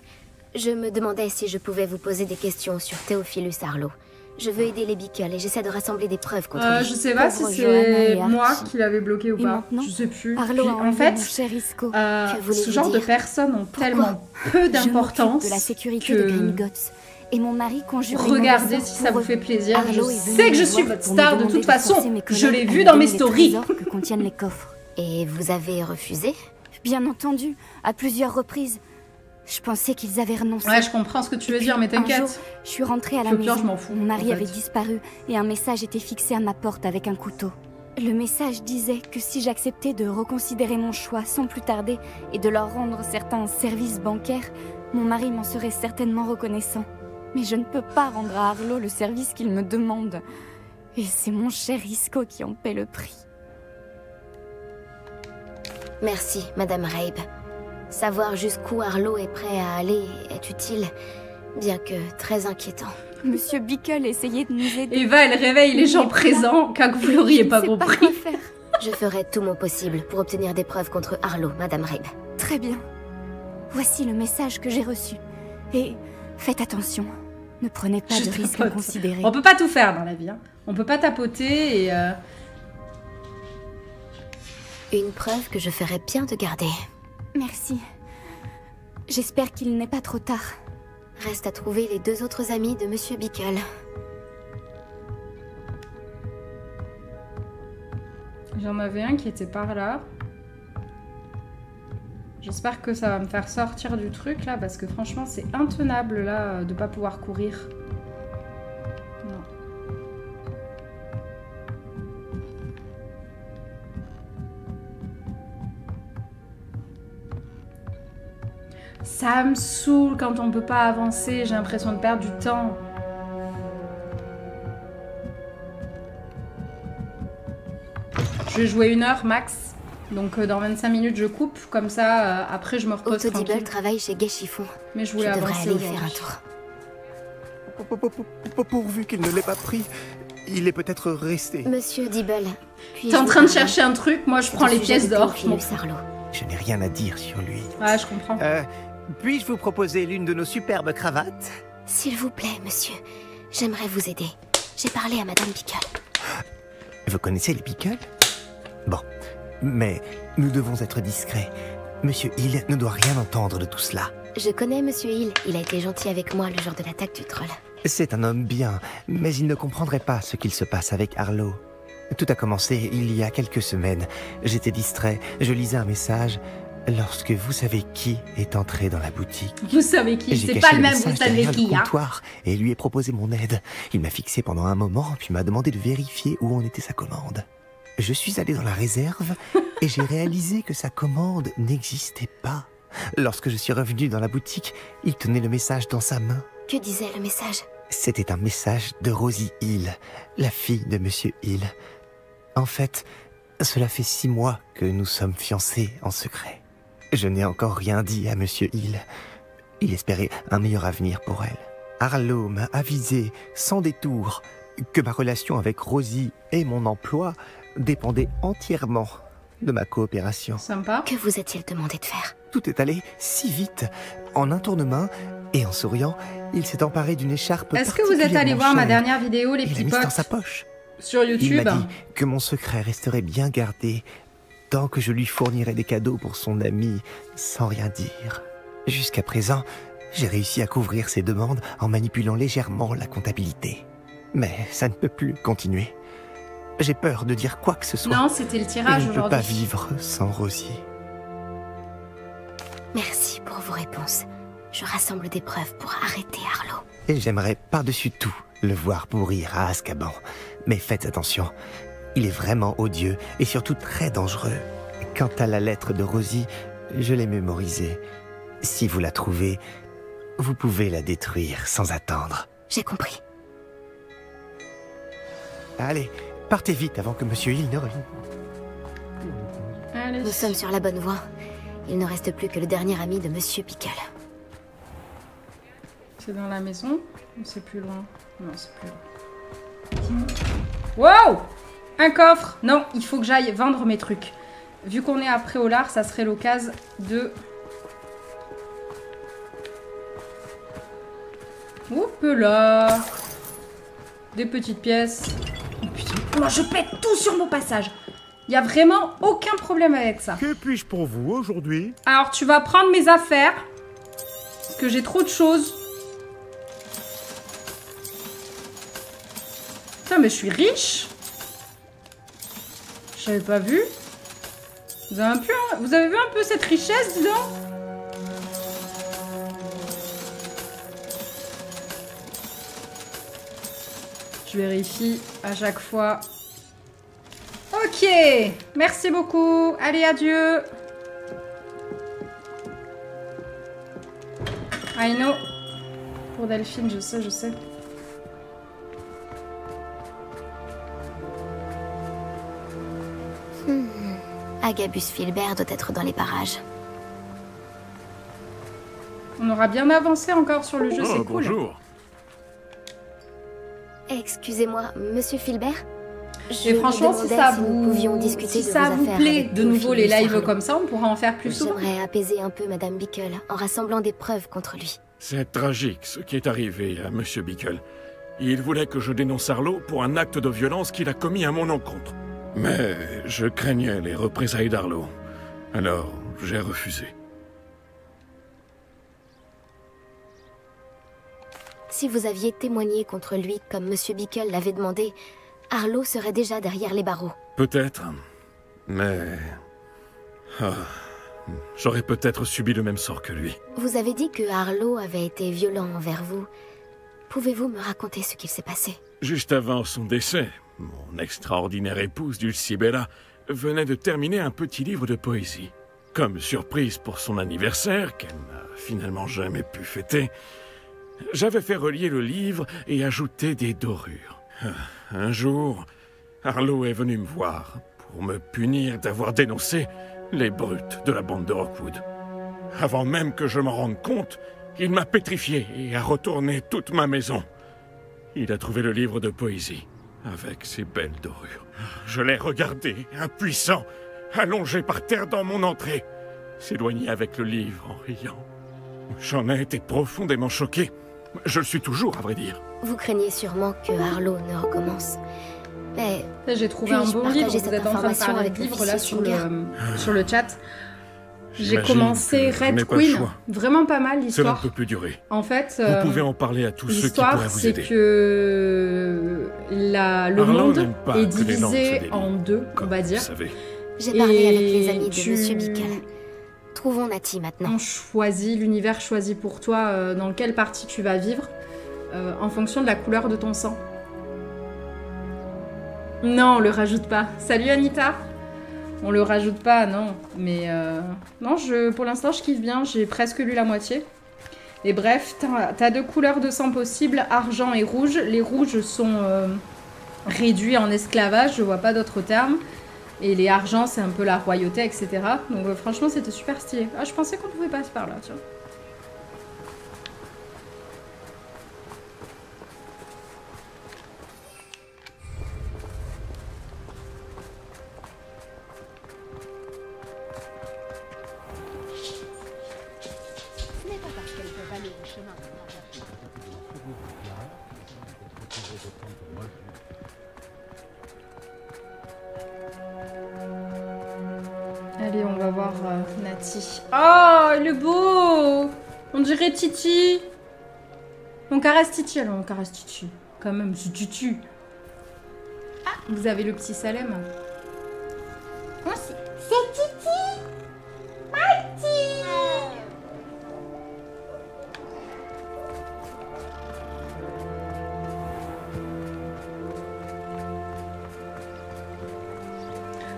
[SPEAKER 7] je me demandais si je pouvais vous poser des questions sur Théophilus Arlo. Je veux aider les Beacle et j'essaie de rassembler des preuves contre lui.
[SPEAKER 1] Je sais pas si c'est moi qui l'avais bloqué ou pas. Je sais plus.
[SPEAKER 7] Arlo
[SPEAKER 1] Puis, en fait,
[SPEAKER 7] ce
[SPEAKER 1] genre de personnes ont tellement peu d'importance
[SPEAKER 8] de la sécurité de Gringotts. Et mon mari conjure.
[SPEAKER 1] Regardez si ça vous fait plaisir. Je sais que je suis votre star de toute façon. Je l'ai vu dans mes stories.
[SPEAKER 8] Que contiennent les coffres.
[SPEAKER 7] Et vous avez refusé?
[SPEAKER 8] Bien entendu, à plusieurs reprises. Je pensais qu'ils avaient renoncé.
[SPEAKER 1] Ouais, je comprends ce que tu veux dire, mais t'inquiète.
[SPEAKER 8] Je suis rentrée à la maison.
[SPEAKER 1] Je m'en fous.
[SPEAKER 8] Mon mari avait disparu et un message était fixé à ma porte avec un couteau. Le message disait que si j'acceptais de reconsidérer mon choix sans plus tarder et de leur rendre certains services bancaires, mon mari m'en serait certainement reconnaissant. Mais je ne peux pas rendre à Arlo le service qu'il me demande. Et c'est mon cher Isco qui en paie le prix.
[SPEAKER 7] Merci, Madame Rabe. Savoir jusqu'où Arlo est prêt à aller est utile, bien que très inquiétant.
[SPEAKER 8] Monsieur Beacle essayait de nous aider.
[SPEAKER 1] Eva, elle réveille les gens présents, car vous l'auriez pas compris.
[SPEAKER 7] Je ferai tout mon possible pour obtenir des preuves contre Arlo, Madame Rabe.
[SPEAKER 8] Très bien. Voici le message que j'ai reçu. Et faites attention, ne prenez pas de risques inconsidérés.
[SPEAKER 1] On peut pas tout faire dans la vie, hein. On peut pas tapoter et...
[SPEAKER 7] Une preuve que je ferais bien de garder.
[SPEAKER 8] Merci. J'espère qu'il n'est pas trop tard.
[SPEAKER 7] Reste à trouver les deux autres amis de Monsieur Beacle.
[SPEAKER 1] J'en avais un qui était par là. J'espère que ça va me faire sortir du truc là, parce que franchement c'est intenable là de pas pouvoir courir. Non. Ça me saoule quand on peut pas avancer, j'ai l'impression de perdre du temps. Je vais jouer 1 heure max, donc dans 25 minutes je coupe, comme ça après je me repose tranquille.
[SPEAKER 7] Otto Dibble travaille chez Gay Chiffon.
[SPEAKER 1] Mais je voulais avancer
[SPEAKER 7] aller faire un tour.
[SPEAKER 6] Pourvu qu'il ne l'ait pas pris, il est peut-être resté.
[SPEAKER 7] Monsieur Dibble,
[SPEAKER 1] t'es en train de chercher un truc, moi je prends les pièces d'or.
[SPEAKER 6] Je n'ai rien à dire sur lui.
[SPEAKER 1] Ouais, je comprends.
[SPEAKER 6] Puis-je vous proposer l'une de nos superbes cravates?
[SPEAKER 7] S'il vous plaît, monsieur, j'aimerais vous aider. J'ai parlé à Madame Beacle.
[SPEAKER 6] Vous connaissez les Beacle? Bon, mais nous devons être discrets. Monsieur Hill ne doit rien entendre de tout cela.
[SPEAKER 7] Je connais Monsieur Hill, il a été gentil avec moi le jour de l'attaque du troll.
[SPEAKER 6] C'est un homme bien, mais il ne comprendrait pas ce qu'il se passe avec Arlo. Tout a commencé il y a quelques semaines. J'étais distrait, je lisais un message... Lorsque vous savez qui est entré dans la boutique.
[SPEAKER 1] Vous savez qui? C'est pas le même, vous savez qui, hein.
[SPEAKER 6] Et lui ai proposé mon aide. Il m'a fixé pendant un moment, puis m'a demandé de vérifier où en était sa commande. Je suis allé dans la réserve et j'ai réalisé que sa commande n'existait pas. Lorsque je suis revenu dans la boutique, il tenait le message dans sa main.
[SPEAKER 7] Que disait le message?
[SPEAKER 6] C'était un message de Rosie Hill, la fille de Monsieur Hill. En fait, cela fait 6 mois que nous sommes fiancés en secret. Je n'ai encore rien dit à Monsieur Hill. Il espérait un meilleur avenir pour elle. Arlo m'a avisé, sans détour, que ma relation avec Rosie et mon emploi dépendaient entièrement de ma coopération.
[SPEAKER 1] Sympa.
[SPEAKER 7] Que vous a-t-il demandé de faire?
[SPEAKER 6] Tout est allé si vite. En un tournement, et en souriant, il s'est emparé d'une écharpe.
[SPEAKER 1] Est-ce que vous êtes allé voir ma dernière vidéo, les petits potes?
[SPEAKER 6] Il l'a mise dans sa poche.
[SPEAKER 1] Sur YouTube.
[SPEAKER 6] Il m'a dit que mon secret resterait bien gardé tant que je lui fournirais des cadeaux pour son ami sans rien dire. Jusqu'à présent, j'ai réussi à couvrir ces demandes en manipulant légèrement la comptabilité. Mais ça ne peut plus continuer. J'ai peur de dire quoi que ce soit.
[SPEAKER 1] Non, c'était le tirage
[SPEAKER 6] Je ne peux
[SPEAKER 1] aujourd'hui.
[SPEAKER 6] pas vivre sans Rosie.
[SPEAKER 7] Merci pour vos réponses. Je rassemble des preuves pour arrêter Arlo.
[SPEAKER 6] Et j'aimerais par-dessus tout le voir pourrir à Azkaban. Mais faites attention, il est vraiment odieux et surtout très dangereux. Quant à la lettre de Rosie, je l'ai mémorisée. Si vous la trouvez, vous pouvez la détruire sans attendre.
[SPEAKER 7] J'ai compris.
[SPEAKER 6] Allez, partez vite avant que Monsieur Hill ne revienne.
[SPEAKER 1] Allez.
[SPEAKER 7] Nous sommes sur la bonne voie. Il ne reste plus que le dernier ami de Monsieur Pickle.
[SPEAKER 1] C'est dans la maison ou c'est plus loin? Non, c'est plus loin. Wow! Un coffre! Non, il faut que j'aille vendre mes trucs. Vu qu'on est à Préolard, ça serait l'occasion de... Hop là! Des petites pièces. Oh putain, moi je pète tout sur mon passage. Il n'y a vraiment aucun problème avec ça.
[SPEAKER 9] Que puis-je pour vous aujourd'hui?
[SPEAKER 1] Alors tu vas prendre mes affaires. Parce que j'ai trop de choses. Putain, mais je suis riche. J'avais pas vu. Vous avez vu un peu cette richesse, dis donc? Je vérifie à chaque fois. Ok, merci beaucoup. Allez, adieu. I know. Pour Delphine, je sais, je sais.
[SPEAKER 7] Agabus Filbert doit être dans les parages.
[SPEAKER 1] On aura bien avancé encore sur le jeu, c'est cool.
[SPEAKER 9] Bonjour.
[SPEAKER 7] Excusez-moi, Monsieur Filbert?
[SPEAKER 1] Et franchement, si ça
[SPEAKER 7] nous pouvions
[SPEAKER 1] vous,
[SPEAKER 7] discuter
[SPEAKER 1] si
[SPEAKER 7] de
[SPEAKER 1] ça
[SPEAKER 7] vos
[SPEAKER 1] vous
[SPEAKER 7] affaires
[SPEAKER 1] plaît
[SPEAKER 7] avec
[SPEAKER 1] de
[SPEAKER 7] Théophile
[SPEAKER 1] nouveau les lives
[SPEAKER 7] Sarlo.
[SPEAKER 1] comme ça, on pourra en faire plus souvent.
[SPEAKER 7] J'aimerais apaiser un peu Madame Bickle en rassemblant des preuves contre lui.
[SPEAKER 9] C'est tragique ce qui est arrivé à Monsieur Bickle. Il voulait que je dénonce Arlo pour un acte de violence qu'il a commis à mon encontre. Mais je craignais les représailles d'Arlo. Alors, j'ai refusé.
[SPEAKER 7] Si vous aviez témoigné contre lui comme Monsieur Bickle l'avait demandé, Arlo serait déjà derrière les barreaux.
[SPEAKER 9] Peut-être. Mais... ah, j'aurais peut-être subi le même sort que lui.
[SPEAKER 7] Vous avez dit que Arlo avait été violent envers vous. Pouvez-vous me raconter ce qu'il s'est passé?
[SPEAKER 9] Juste avant son décès, mon extraordinaire épouse Dulcibella venait de terminer un petit livre de poésie. Comme surprise pour son anniversaire, qu'elle n'a finalement jamais pu fêter, j'avais fait relier le livre et ajouter des dorures. Un jour, Arlo est venu me voir pour me punir d'avoir dénoncé les brutes de la bande de Rockwood. Avant même que je m'en rende compte, il m'a pétrifié et a retourné toute ma maison. Il a trouvé le livre de poésie, avec ses belles dorures. Je l'ai regardé, impuissant, allongé par terre dans mon entrée, s'éloigner avec le livre en riant. J'en ai été profondément choqué. Je le suis toujours, à vrai dire.
[SPEAKER 7] Vous craignez sûrement que Arlo ne recommence. Mais
[SPEAKER 1] J'ai trouvé un
[SPEAKER 7] puis-je
[SPEAKER 1] bon livre,
[SPEAKER 7] partager
[SPEAKER 1] vous
[SPEAKER 7] cette
[SPEAKER 1] êtes en train de
[SPEAKER 7] information
[SPEAKER 1] parler
[SPEAKER 7] avec
[SPEAKER 1] de livre
[SPEAKER 7] l'officier
[SPEAKER 1] là sur
[SPEAKER 7] Singer
[SPEAKER 1] sur le chat. J'ai
[SPEAKER 9] J'imagine
[SPEAKER 1] commencé
[SPEAKER 9] que je n'ai
[SPEAKER 1] Red
[SPEAKER 9] pas le
[SPEAKER 1] Queen,
[SPEAKER 9] choix.
[SPEAKER 1] vraiment pas mal
[SPEAKER 9] Cela ne
[SPEAKER 1] l'histoire.
[SPEAKER 9] peut plus durer.
[SPEAKER 1] En fait,
[SPEAKER 9] Vous pouvez en parler à tous ceux qui
[SPEAKER 1] l'histoire
[SPEAKER 9] pourraient vous
[SPEAKER 1] c'est
[SPEAKER 9] aider.
[SPEAKER 1] que le
[SPEAKER 9] Arlo
[SPEAKER 1] monde
[SPEAKER 9] n'aime pas
[SPEAKER 1] est
[SPEAKER 9] que les langues se
[SPEAKER 1] divisé
[SPEAKER 9] délient,
[SPEAKER 1] en deux, on
[SPEAKER 9] comme
[SPEAKER 1] va
[SPEAKER 9] vous
[SPEAKER 1] dire.
[SPEAKER 9] savez.
[SPEAKER 7] J'ai parlé avec les
[SPEAKER 1] Et
[SPEAKER 7] amis de Monsieur Bickle. Trouvons Nati maintenant.
[SPEAKER 1] On choisit, l'univers choisit pour toi dans quelle partie tu vas vivre en fonction de la couleur de ton sang. Non, on le rajoute pas. Salut Anita. On le rajoute pas, non. Mais non, pour l'instant, je kiffe bien. J'ai presque lu la moitié. Et bref, t'as deux couleurs de sang possibles, argent et rouge. Les rouges sont réduits en esclavage, je vois pas d'autres termes. Et les argents, c'est un peu la royauté, etc. Donc franchement, c'était super stylé. Ah, je pensais qu'on pouvait passer par là, tiens.
[SPEAKER 3] Ce n'est pas parce qu'elles peuvent aller au chemin.
[SPEAKER 1] Allez, on va voir Nati. Oh, il est beau! On dirait Titi. On caresse Titi, alors on caresse Titi. Quand même, c'est Titi. Ah, vous avez le petit Salem.
[SPEAKER 3] Oh, c'est Titi. Mighty.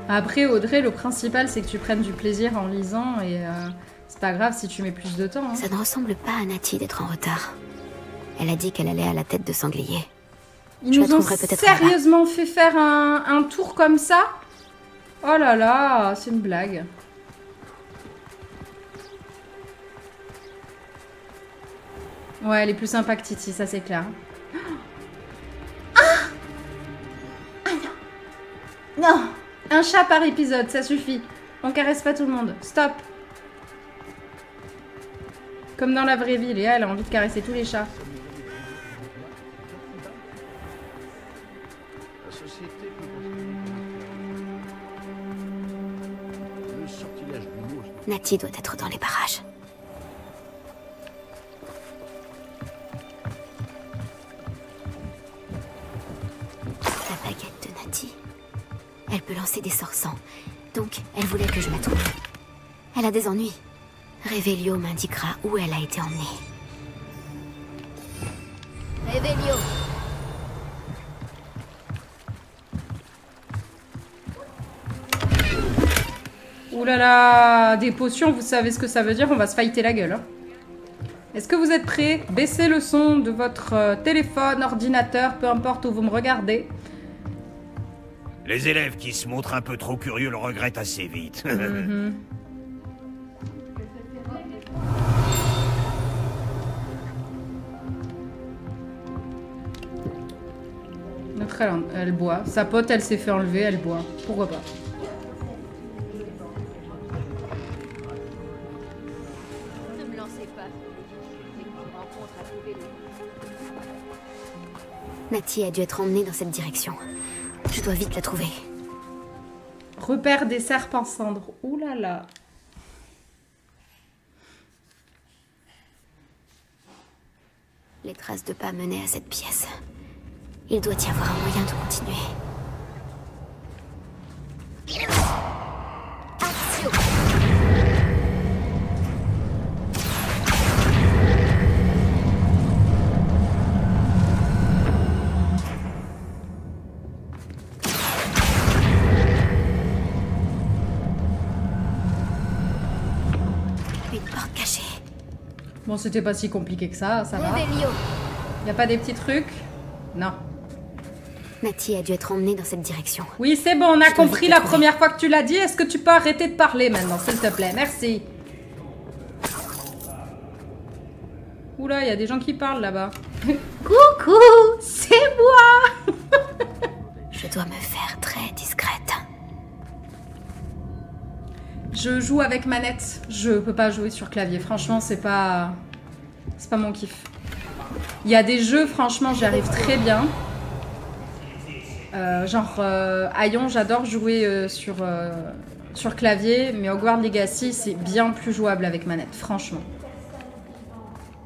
[SPEAKER 1] Après, Audrey, le principal, c'est que tu prennes du plaisir en lisant et c'est pas grave si tu mets plus de temps. Hein.
[SPEAKER 7] Ça ne ressemble pas à Natty d'être en retard. Elle a dit qu'elle allait à la tête de sanglier.
[SPEAKER 1] Ils nous ont sérieusement fait faire un tour comme ça? Oh là là, c'est une blague. Ouais, elle est plus sympa que Titi, ça c'est clair.
[SPEAKER 3] Ah, ah non. Non.
[SPEAKER 1] Un chat par épisode, ça suffit. On caresse pas tout le monde. Stop. Comme dans la vraie vie, Léa, elle a envie de caresser tous les chats.
[SPEAKER 7] Natty doit être dans les parages. La baguette de Natty. Elle peut lancer des sorts sans. Donc, elle voulait que je la trouve. Elle a des ennuis. Revelio m'indiquera où elle a été emmenée.
[SPEAKER 3] Revelio.
[SPEAKER 1] Ouh là là, des potions, vous savez ce que ça veut dire, on va se fighter la gueule. Hein. Est-ce que vous êtes prêts? Baissez le son de votre téléphone, ordinateur, peu importe où vous me regardez.
[SPEAKER 4] Les élèves qui se montrent un peu trop curieux le regrettent assez vite.
[SPEAKER 1] Notre elle boit. Sa pote, elle s'est fait enlever, elle boit. Pourquoi pas?
[SPEAKER 3] Ne me lancez pas.
[SPEAKER 7] Natty a dû être emmenée dans cette direction. Je dois vite la trouver.
[SPEAKER 1] Repère des serpents cendres. Ouh là là.
[SPEAKER 7] Les traces de pas menaient à cette pièce. Il doit y avoir un moyen de continuer.
[SPEAKER 3] Action.
[SPEAKER 7] Une porte cachée.
[SPEAKER 1] Bon, c'était pas si compliqué que ça va.
[SPEAKER 3] Revelio.
[SPEAKER 1] Y a pas des petits trucs? Non.
[SPEAKER 7] Natty a dû être emmenée dans cette direction.
[SPEAKER 1] Oui, c'est bon, on a compris la première fois que tu l'as dit. Est-ce que tu peux arrêter de parler maintenant, s'il te plaît? Merci. Oula, il y a des gens qui parlent là-bas. Coucou, c'est moi.
[SPEAKER 7] Je dois me faire très discrète.
[SPEAKER 1] Je joue avec manette. Je peux pas jouer sur clavier. Franchement, c'est pas mon kiff. Il y a des jeux, franchement, j'y arrive très bien. Genre Aion, j'adore jouer sur clavier, mais Hogwarts Legacy, c'est bien plus jouable avec manette, franchement.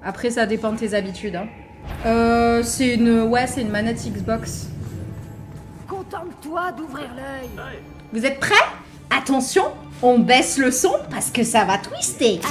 [SPEAKER 1] Après, ça dépend de tes habitudes. Hein. C'est une manette Xbox.
[SPEAKER 3] Contente-toi d'ouvrir l'œil.
[SPEAKER 1] Vous êtes prêts? Attention, on baisse le son parce que ça va twister.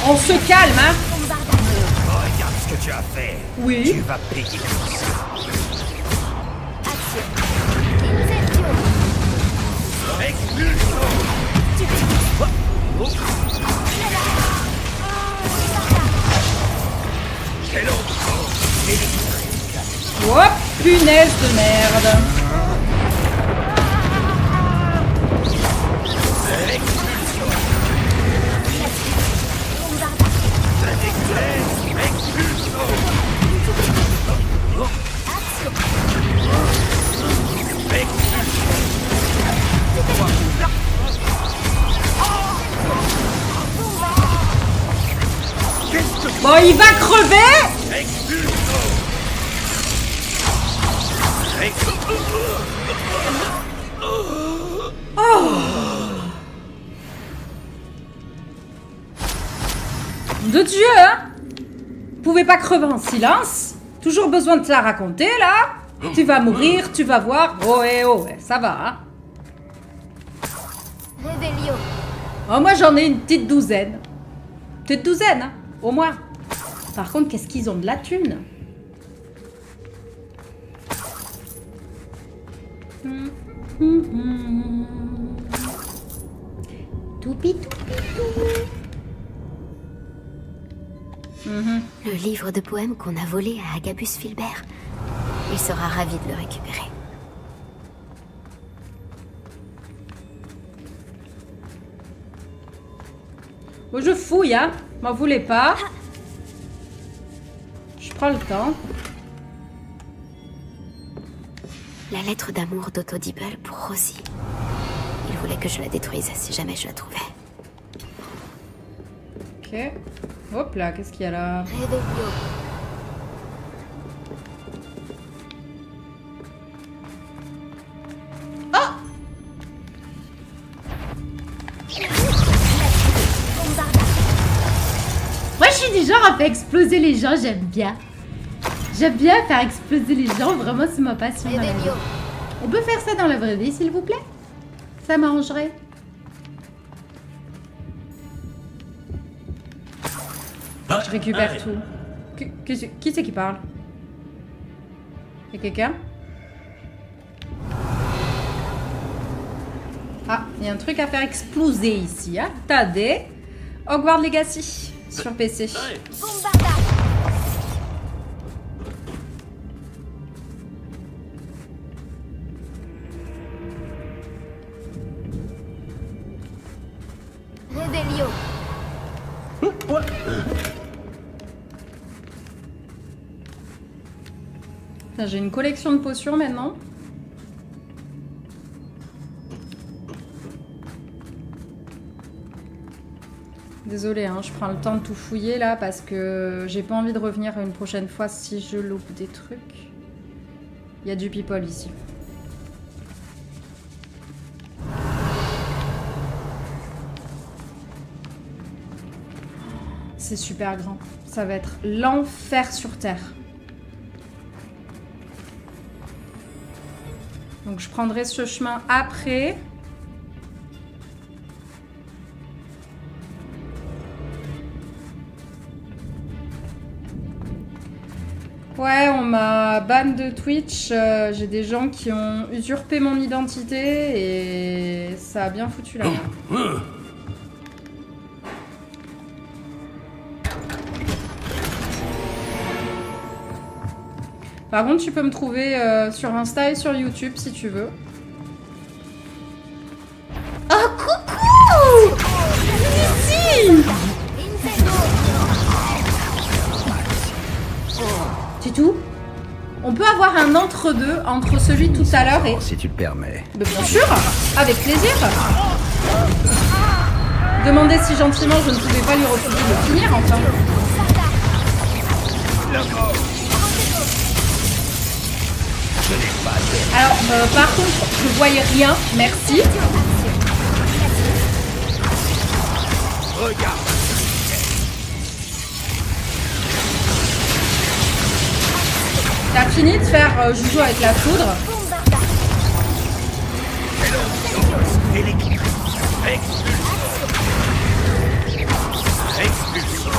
[SPEAKER 1] On se calme, hein.
[SPEAKER 4] Regarde ce que tu as fait.
[SPEAKER 1] Oui.
[SPEAKER 4] Tu vas payer pour ça.
[SPEAKER 1] Hop. Punaise de merde. Bon, il va crever. Oh. De Dieu, hein? Vous pouvez pas crever en silence? Toujours besoin de te la raconter, là? Tu vas mourir, tu vas voir. Oh, ça va, hein?
[SPEAKER 7] Réveillon.
[SPEAKER 1] Oh, moi, j'en ai une petite douzaine. Petite douzaine, hein? Au moins. Par contre, qu'est-ce qu'ils ont de la thune? Toupi, toupi,
[SPEAKER 7] Le livre de poèmes qu'on a volé à Agabus Filbert. Il sera ravi de le récupérer.
[SPEAKER 1] Bon, je fouille, hein. M'en voulez pas. Je prends le temps.
[SPEAKER 7] La lettre d'amour d'Autodible pour Rosie. Il voulait que je la détruise si jamais je la trouvais.
[SPEAKER 1] Ok. Hop là, qu'est-ce qu'il y a là?
[SPEAKER 7] Réveillon.
[SPEAKER 10] Moi, je suis du genre à faire exploser les gens, j'aime bien. J'aime bien faire exploser les gens, vraiment, c'est ma passion dans la vie. On peut faire ça dans la vraie vie, s'il vous plaît? Ça m'arrangerait.
[SPEAKER 1] Je récupère tout. Qui c'est qui parle? Y'a quelqu'un? Ah, il y a un truc à faire exploser ici. Hein? Attendez. Hogwarts Legacy sur PC.
[SPEAKER 7] Réveillon.
[SPEAKER 1] J'ai une collection de potions maintenant. Désolée, hein, je prends le temps de tout fouiller là parce que j'ai pas envie de revenir une prochaine fois si je loupe des trucs. Il y a du people ici. C'est super grand. Ça va être l'enfer sur Terre. Donc je prendrai ce chemin après. Ouais, on m'a ban de Twitch. J'ai des gens qui ont usurpé mon identité et ça a bien foutu la merde. Par contre, tu peux me trouver sur Insta et sur YouTube si tu veux.
[SPEAKER 10] Oh, coucou! Ici!
[SPEAKER 1] C'est tout? On peut avoir un entre-deux entre celui de tout à l'heure et...
[SPEAKER 11] Si tu le permets.
[SPEAKER 1] Mais bien sûr, avec plaisir. Demandez si gentiment je ne pouvais pas lui refuser de finir enfin. Alors, par contre, je voyais rien, merci.
[SPEAKER 4] Regarde.
[SPEAKER 1] T'as fini de faire joujou avec la foudre.
[SPEAKER 4] Et l'équipe. Expulsion.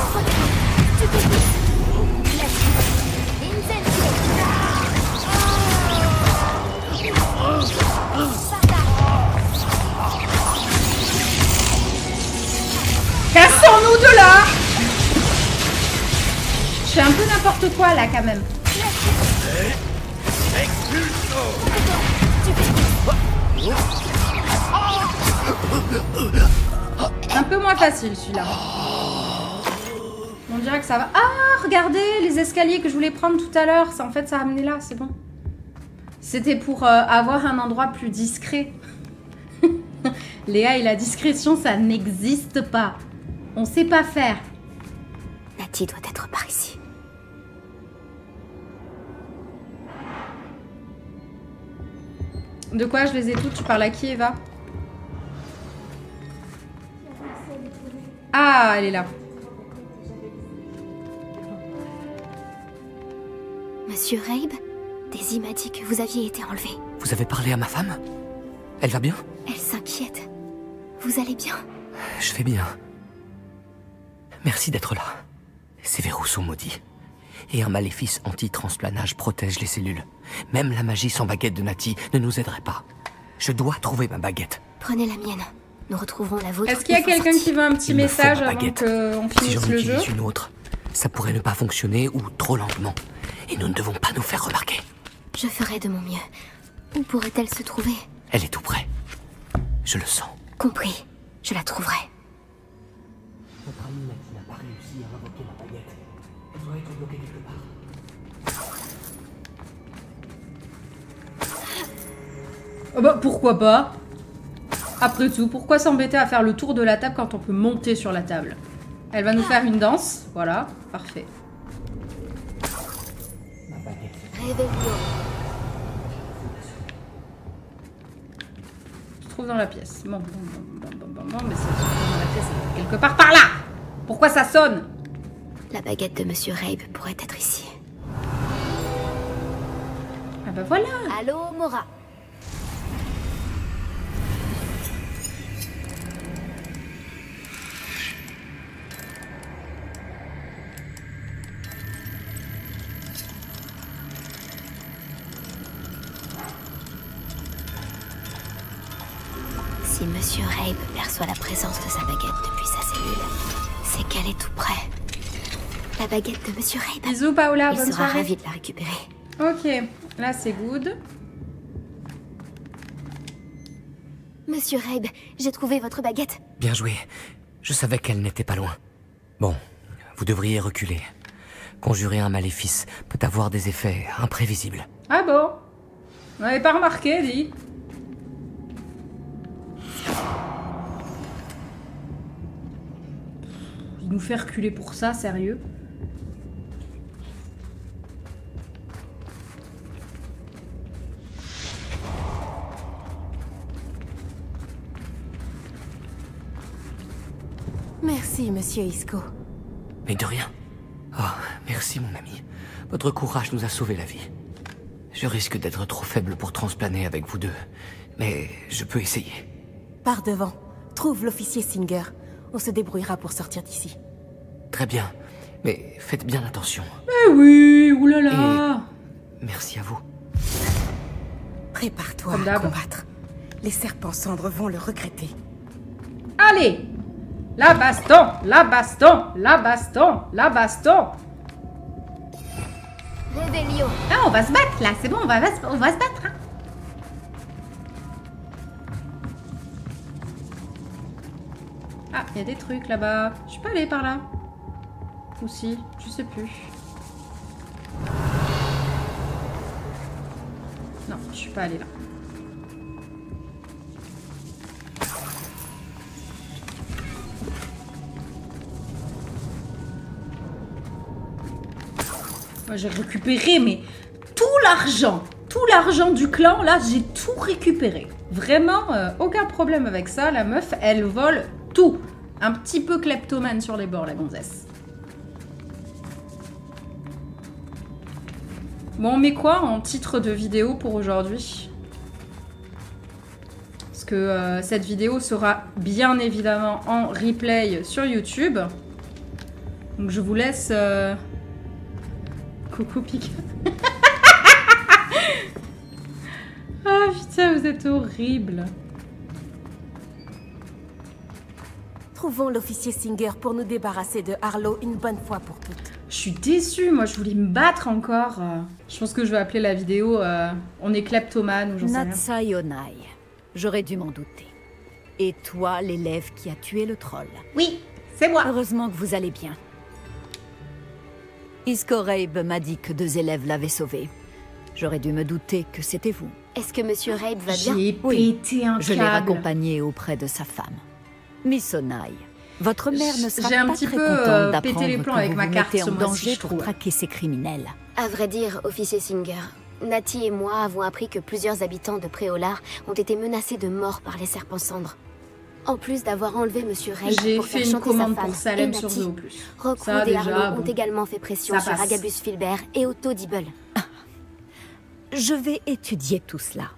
[SPEAKER 1] Cassons-nous de là! Je fais un peu n'importe quoi là quand même. Un peu moins facile celui-là. On dirait que ça va... Ah, regardez les escaliers que je voulais prendre tout à l'heure. En fait, ça a amené là, c'est bon. C'était pour avoir un endroit plus discret. Léa et la discrétion, ça n'existe pas. On sait pas faire.
[SPEAKER 7] Nati doit être par ici.
[SPEAKER 1] De quoi je les ai toutes? Tu parles à qui, Eva? Ah, elle est là.
[SPEAKER 7] Monsieur Rabe, Daisy m'a dit que vous aviez été enlevé.
[SPEAKER 11] Vous avez parlé à ma femme? Elle va bien?
[SPEAKER 7] Elle s'inquiète. Vous allez bien?
[SPEAKER 11] Je vais bien. Merci d'être là. Ces verrous sont maudits. Et un maléfice anti-transplanage protège les cellules. Même la magie sans baguette de Nati ne nous aiderait pas. Je dois trouver ma baguette.
[SPEAKER 7] Prenez la mienne. Nous retrouverons la vôtre.
[SPEAKER 1] Est-ce qu'il y a quelqu'un qui veut un petit message avant qu'on finisse
[SPEAKER 11] si j'en
[SPEAKER 1] le jeu?
[SPEAKER 11] utilise une autre, ça pourrait ne pas fonctionner ou trop lentement. Et nous ne devons pas nous faire remarquer.
[SPEAKER 7] Je ferai de mon mieux. Où pourrait-elle se trouver?
[SPEAKER 11] Elle est tout près. Je le sens.
[SPEAKER 7] Compris. Je la trouverai.
[SPEAKER 11] Notre amie Nati n'a pas réussi à invoquer ma baguette. Elle doit être bloquée quelque part.
[SPEAKER 1] Oh bah, pourquoi pas? Après tout, pourquoi s'embêter à faire le tour de la table quand on peut monter sur la table? Elle va nous faire une danse. Voilà, parfait. Tu te trouves dans la pièce. Bon, mais c'est dans la pièce, quelque part par là. Pourquoi ça sonne?
[SPEAKER 7] La baguette de Monsieur Rabe pourrait être ici.
[SPEAKER 1] Ah bah voilà.
[SPEAKER 7] Allô, Mora. Si Monsieur Rabe perçoit la présence de sa baguette depuis sa cellule, c'est qu'elle est tout près. La baguette de Monsieur Rabe.
[SPEAKER 1] Bisous Paola,
[SPEAKER 7] Il
[SPEAKER 1] bonne
[SPEAKER 7] sera
[SPEAKER 1] soirée.
[SPEAKER 7] ravi de la récupérer.
[SPEAKER 1] Ok, là c'est good.
[SPEAKER 7] Monsieur Rabe, j'ai trouvé votre baguette.
[SPEAKER 11] Bien joué. Je savais qu'elle n'était pas loin. Bon, vous devriez reculer. Conjurer un maléfice peut avoir des effets imprévisibles.
[SPEAKER 1] Ah bon? On n'avait pas remarqué, dis. Il nous fait reculer pour ça, sérieux?
[SPEAKER 5] Merci, monsieur Isco.
[SPEAKER 11] Mais de rien. Oh, merci mon ami. Votre courage nous a sauvé la vie. Je risque d'être trop faible pour transplaner avec vous deux. Mais je peux essayer.
[SPEAKER 5] Par devant. Trouve l'officier Singer. On se débrouillera pour sortir d'ici.
[SPEAKER 11] Très bien. Mais faites bien attention.
[SPEAKER 1] Eh oui, oulala.
[SPEAKER 11] Et merci à vous.
[SPEAKER 5] Prépare-toi à combattre. Les serpents cendres vont le regretter.
[SPEAKER 1] Allez! La baston! La baston! La baston! La baston!
[SPEAKER 7] Réveillon.
[SPEAKER 10] Ah, on va se battre là, c'est bon, on va se battre. Hein.
[SPEAKER 1] Ah, il y a des trucs là-bas. Je suis pas allée par là. Ou si, je sais plus. Non, je suis pas allée là. Moi, j'ai récupéré, mais tout l'argent du clan, là, j'ai tout récupéré. Vraiment, aucun problème avec ça. La meuf, elle vole tout. Un petit peu kleptomane sur les bords, la gonzesse. Bon, on met quoi en titre de vidéo pour aujourd'hui? Parce que cette vidéo sera bien évidemment en replay sur YouTube. Donc je vous laisse... Coucou Pika. Ah putain, vous êtes horrible.
[SPEAKER 5] Trouvons l'officier Singer pour nous débarrasser de Harlow une bonne fois pour toutes.
[SPEAKER 1] Je suis déçue, moi je voulais me battre encore. Je pense que je vais appeler la vidéo On est kleptomane ou j'en sais rien.
[SPEAKER 12] Natsa Yonai. J'aurais dû m'en douter. Et toi, l'élève qui a tué le troll.
[SPEAKER 10] Oui, c'est moi.
[SPEAKER 12] Heureusement que vous allez bien. Iskoreib m'a dit que 2 élèves l'avaient sauvé. J'aurais dû me douter que c'était vous.
[SPEAKER 7] Est-ce que Monsieur Raib va bien?
[SPEAKER 1] J'ai pété un
[SPEAKER 12] Je l'ai
[SPEAKER 1] câble.
[SPEAKER 12] raccompagné auprès de sa femme. Miss Onai, votre mère ne sera
[SPEAKER 1] J'ai un
[SPEAKER 12] pas
[SPEAKER 1] petit
[SPEAKER 12] très
[SPEAKER 1] peu,
[SPEAKER 12] contente
[SPEAKER 1] pété
[SPEAKER 12] d'apprendre
[SPEAKER 1] les plombs
[SPEAKER 12] que
[SPEAKER 1] avec
[SPEAKER 12] vous
[SPEAKER 1] ma
[SPEAKER 12] vous
[SPEAKER 1] carte
[SPEAKER 12] mettez
[SPEAKER 1] ce
[SPEAKER 12] en
[SPEAKER 1] mois-ci,
[SPEAKER 12] danger
[SPEAKER 1] je
[SPEAKER 12] pour
[SPEAKER 1] trouve.
[SPEAKER 12] traquer ces criminels.
[SPEAKER 7] À vrai dire, officier Singer, Nati et moi avons appris que plusieurs habitants de Préolard ont été menacés de mort par les serpents cendres. En plus d'avoir enlevé Monsieur Raib
[SPEAKER 1] J'ai
[SPEAKER 7] pour
[SPEAKER 1] fait
[SPEAKER 7] faire
[SPEAKER 1] une
[SPEAKER 7] chanter
[SPEAKER 1] commande
[SPEAKER 7] sa femme
[SPEAKER 1] pour Salem
[SPEAKER 7] et
[SPEAKER 1] sur
[SPEAKER 7] Nati,
[SPEAKER 1] Zoopus.
[SPEAKER 7] Rockwood
[SPEAKER 1] Ça,
[SPEAKER 7] et
[SPEAKER 1] déjà,
[SPEAKER 7] Arnaud
[SPEAKER 1] bon.
[SPEAKER 7] ont également fait pression
[SPEAKER 1] Ça
[SPEAKER 7] sur
[SPEAKER 1] passe.
[SPEAKER 7] Agabus Filbert et Otto Dibble.
[SPEAKER 12] Je vais étudier tout cela.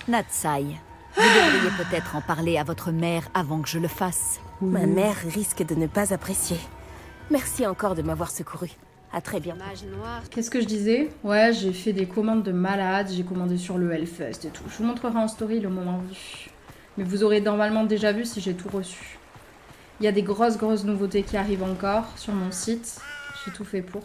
[SPEAKER 12] Natsai, vous devriez peut-être en parler à votre mère avant que je le fasse.
[SPEAKER 5] Ma mère risque de ne pas apprécier. Merci encore de m'avoir secouru. À très bientôt.
[SPEAKER 1] Qu'est-ce que je disais? Ouais, j'ai fait des commandes de malade, j'ai commandé sur le Hellfest et tout. Je vous montrerai en story le moment venu. Mais vous aurez normalement déjà vu si j'ai tout reçu. Il y a des grosses nouveautés qui arrivent encore sur mon site. J'ai tout fait pour.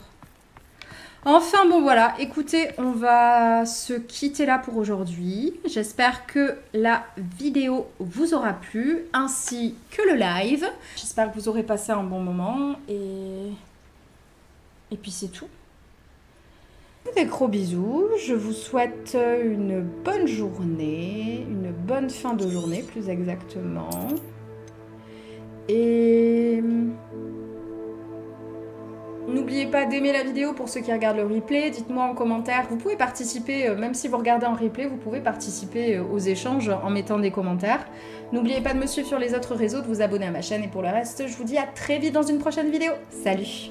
[SPEAKER 1] Enfin bon voilà, écoutez, on va se quitter là pour aujourd'hui. J'espère que la vidéo vous aura plu, ainsi que le live. J'espère que vous aurez passé un bon moment et puis c'est tout. Des gros bisous, je vous souhaite une bonne journée, une bonne fin de journée plus exactement. Et n'oubliez pas d'aimer la vidéo pour ceux qui regardent le replay. Dites-moi en commentaire. Vous pouvez participer, même si vous regardez en replay, vous pouvez participer aux échanges en mettant des commentaires. N'oubliez pas de me suivre sur les autres réseaux, de vous abonner à ma chaîne. Et pour le reste, je vous dis à très vite dans une prochaine vidéo. Salut!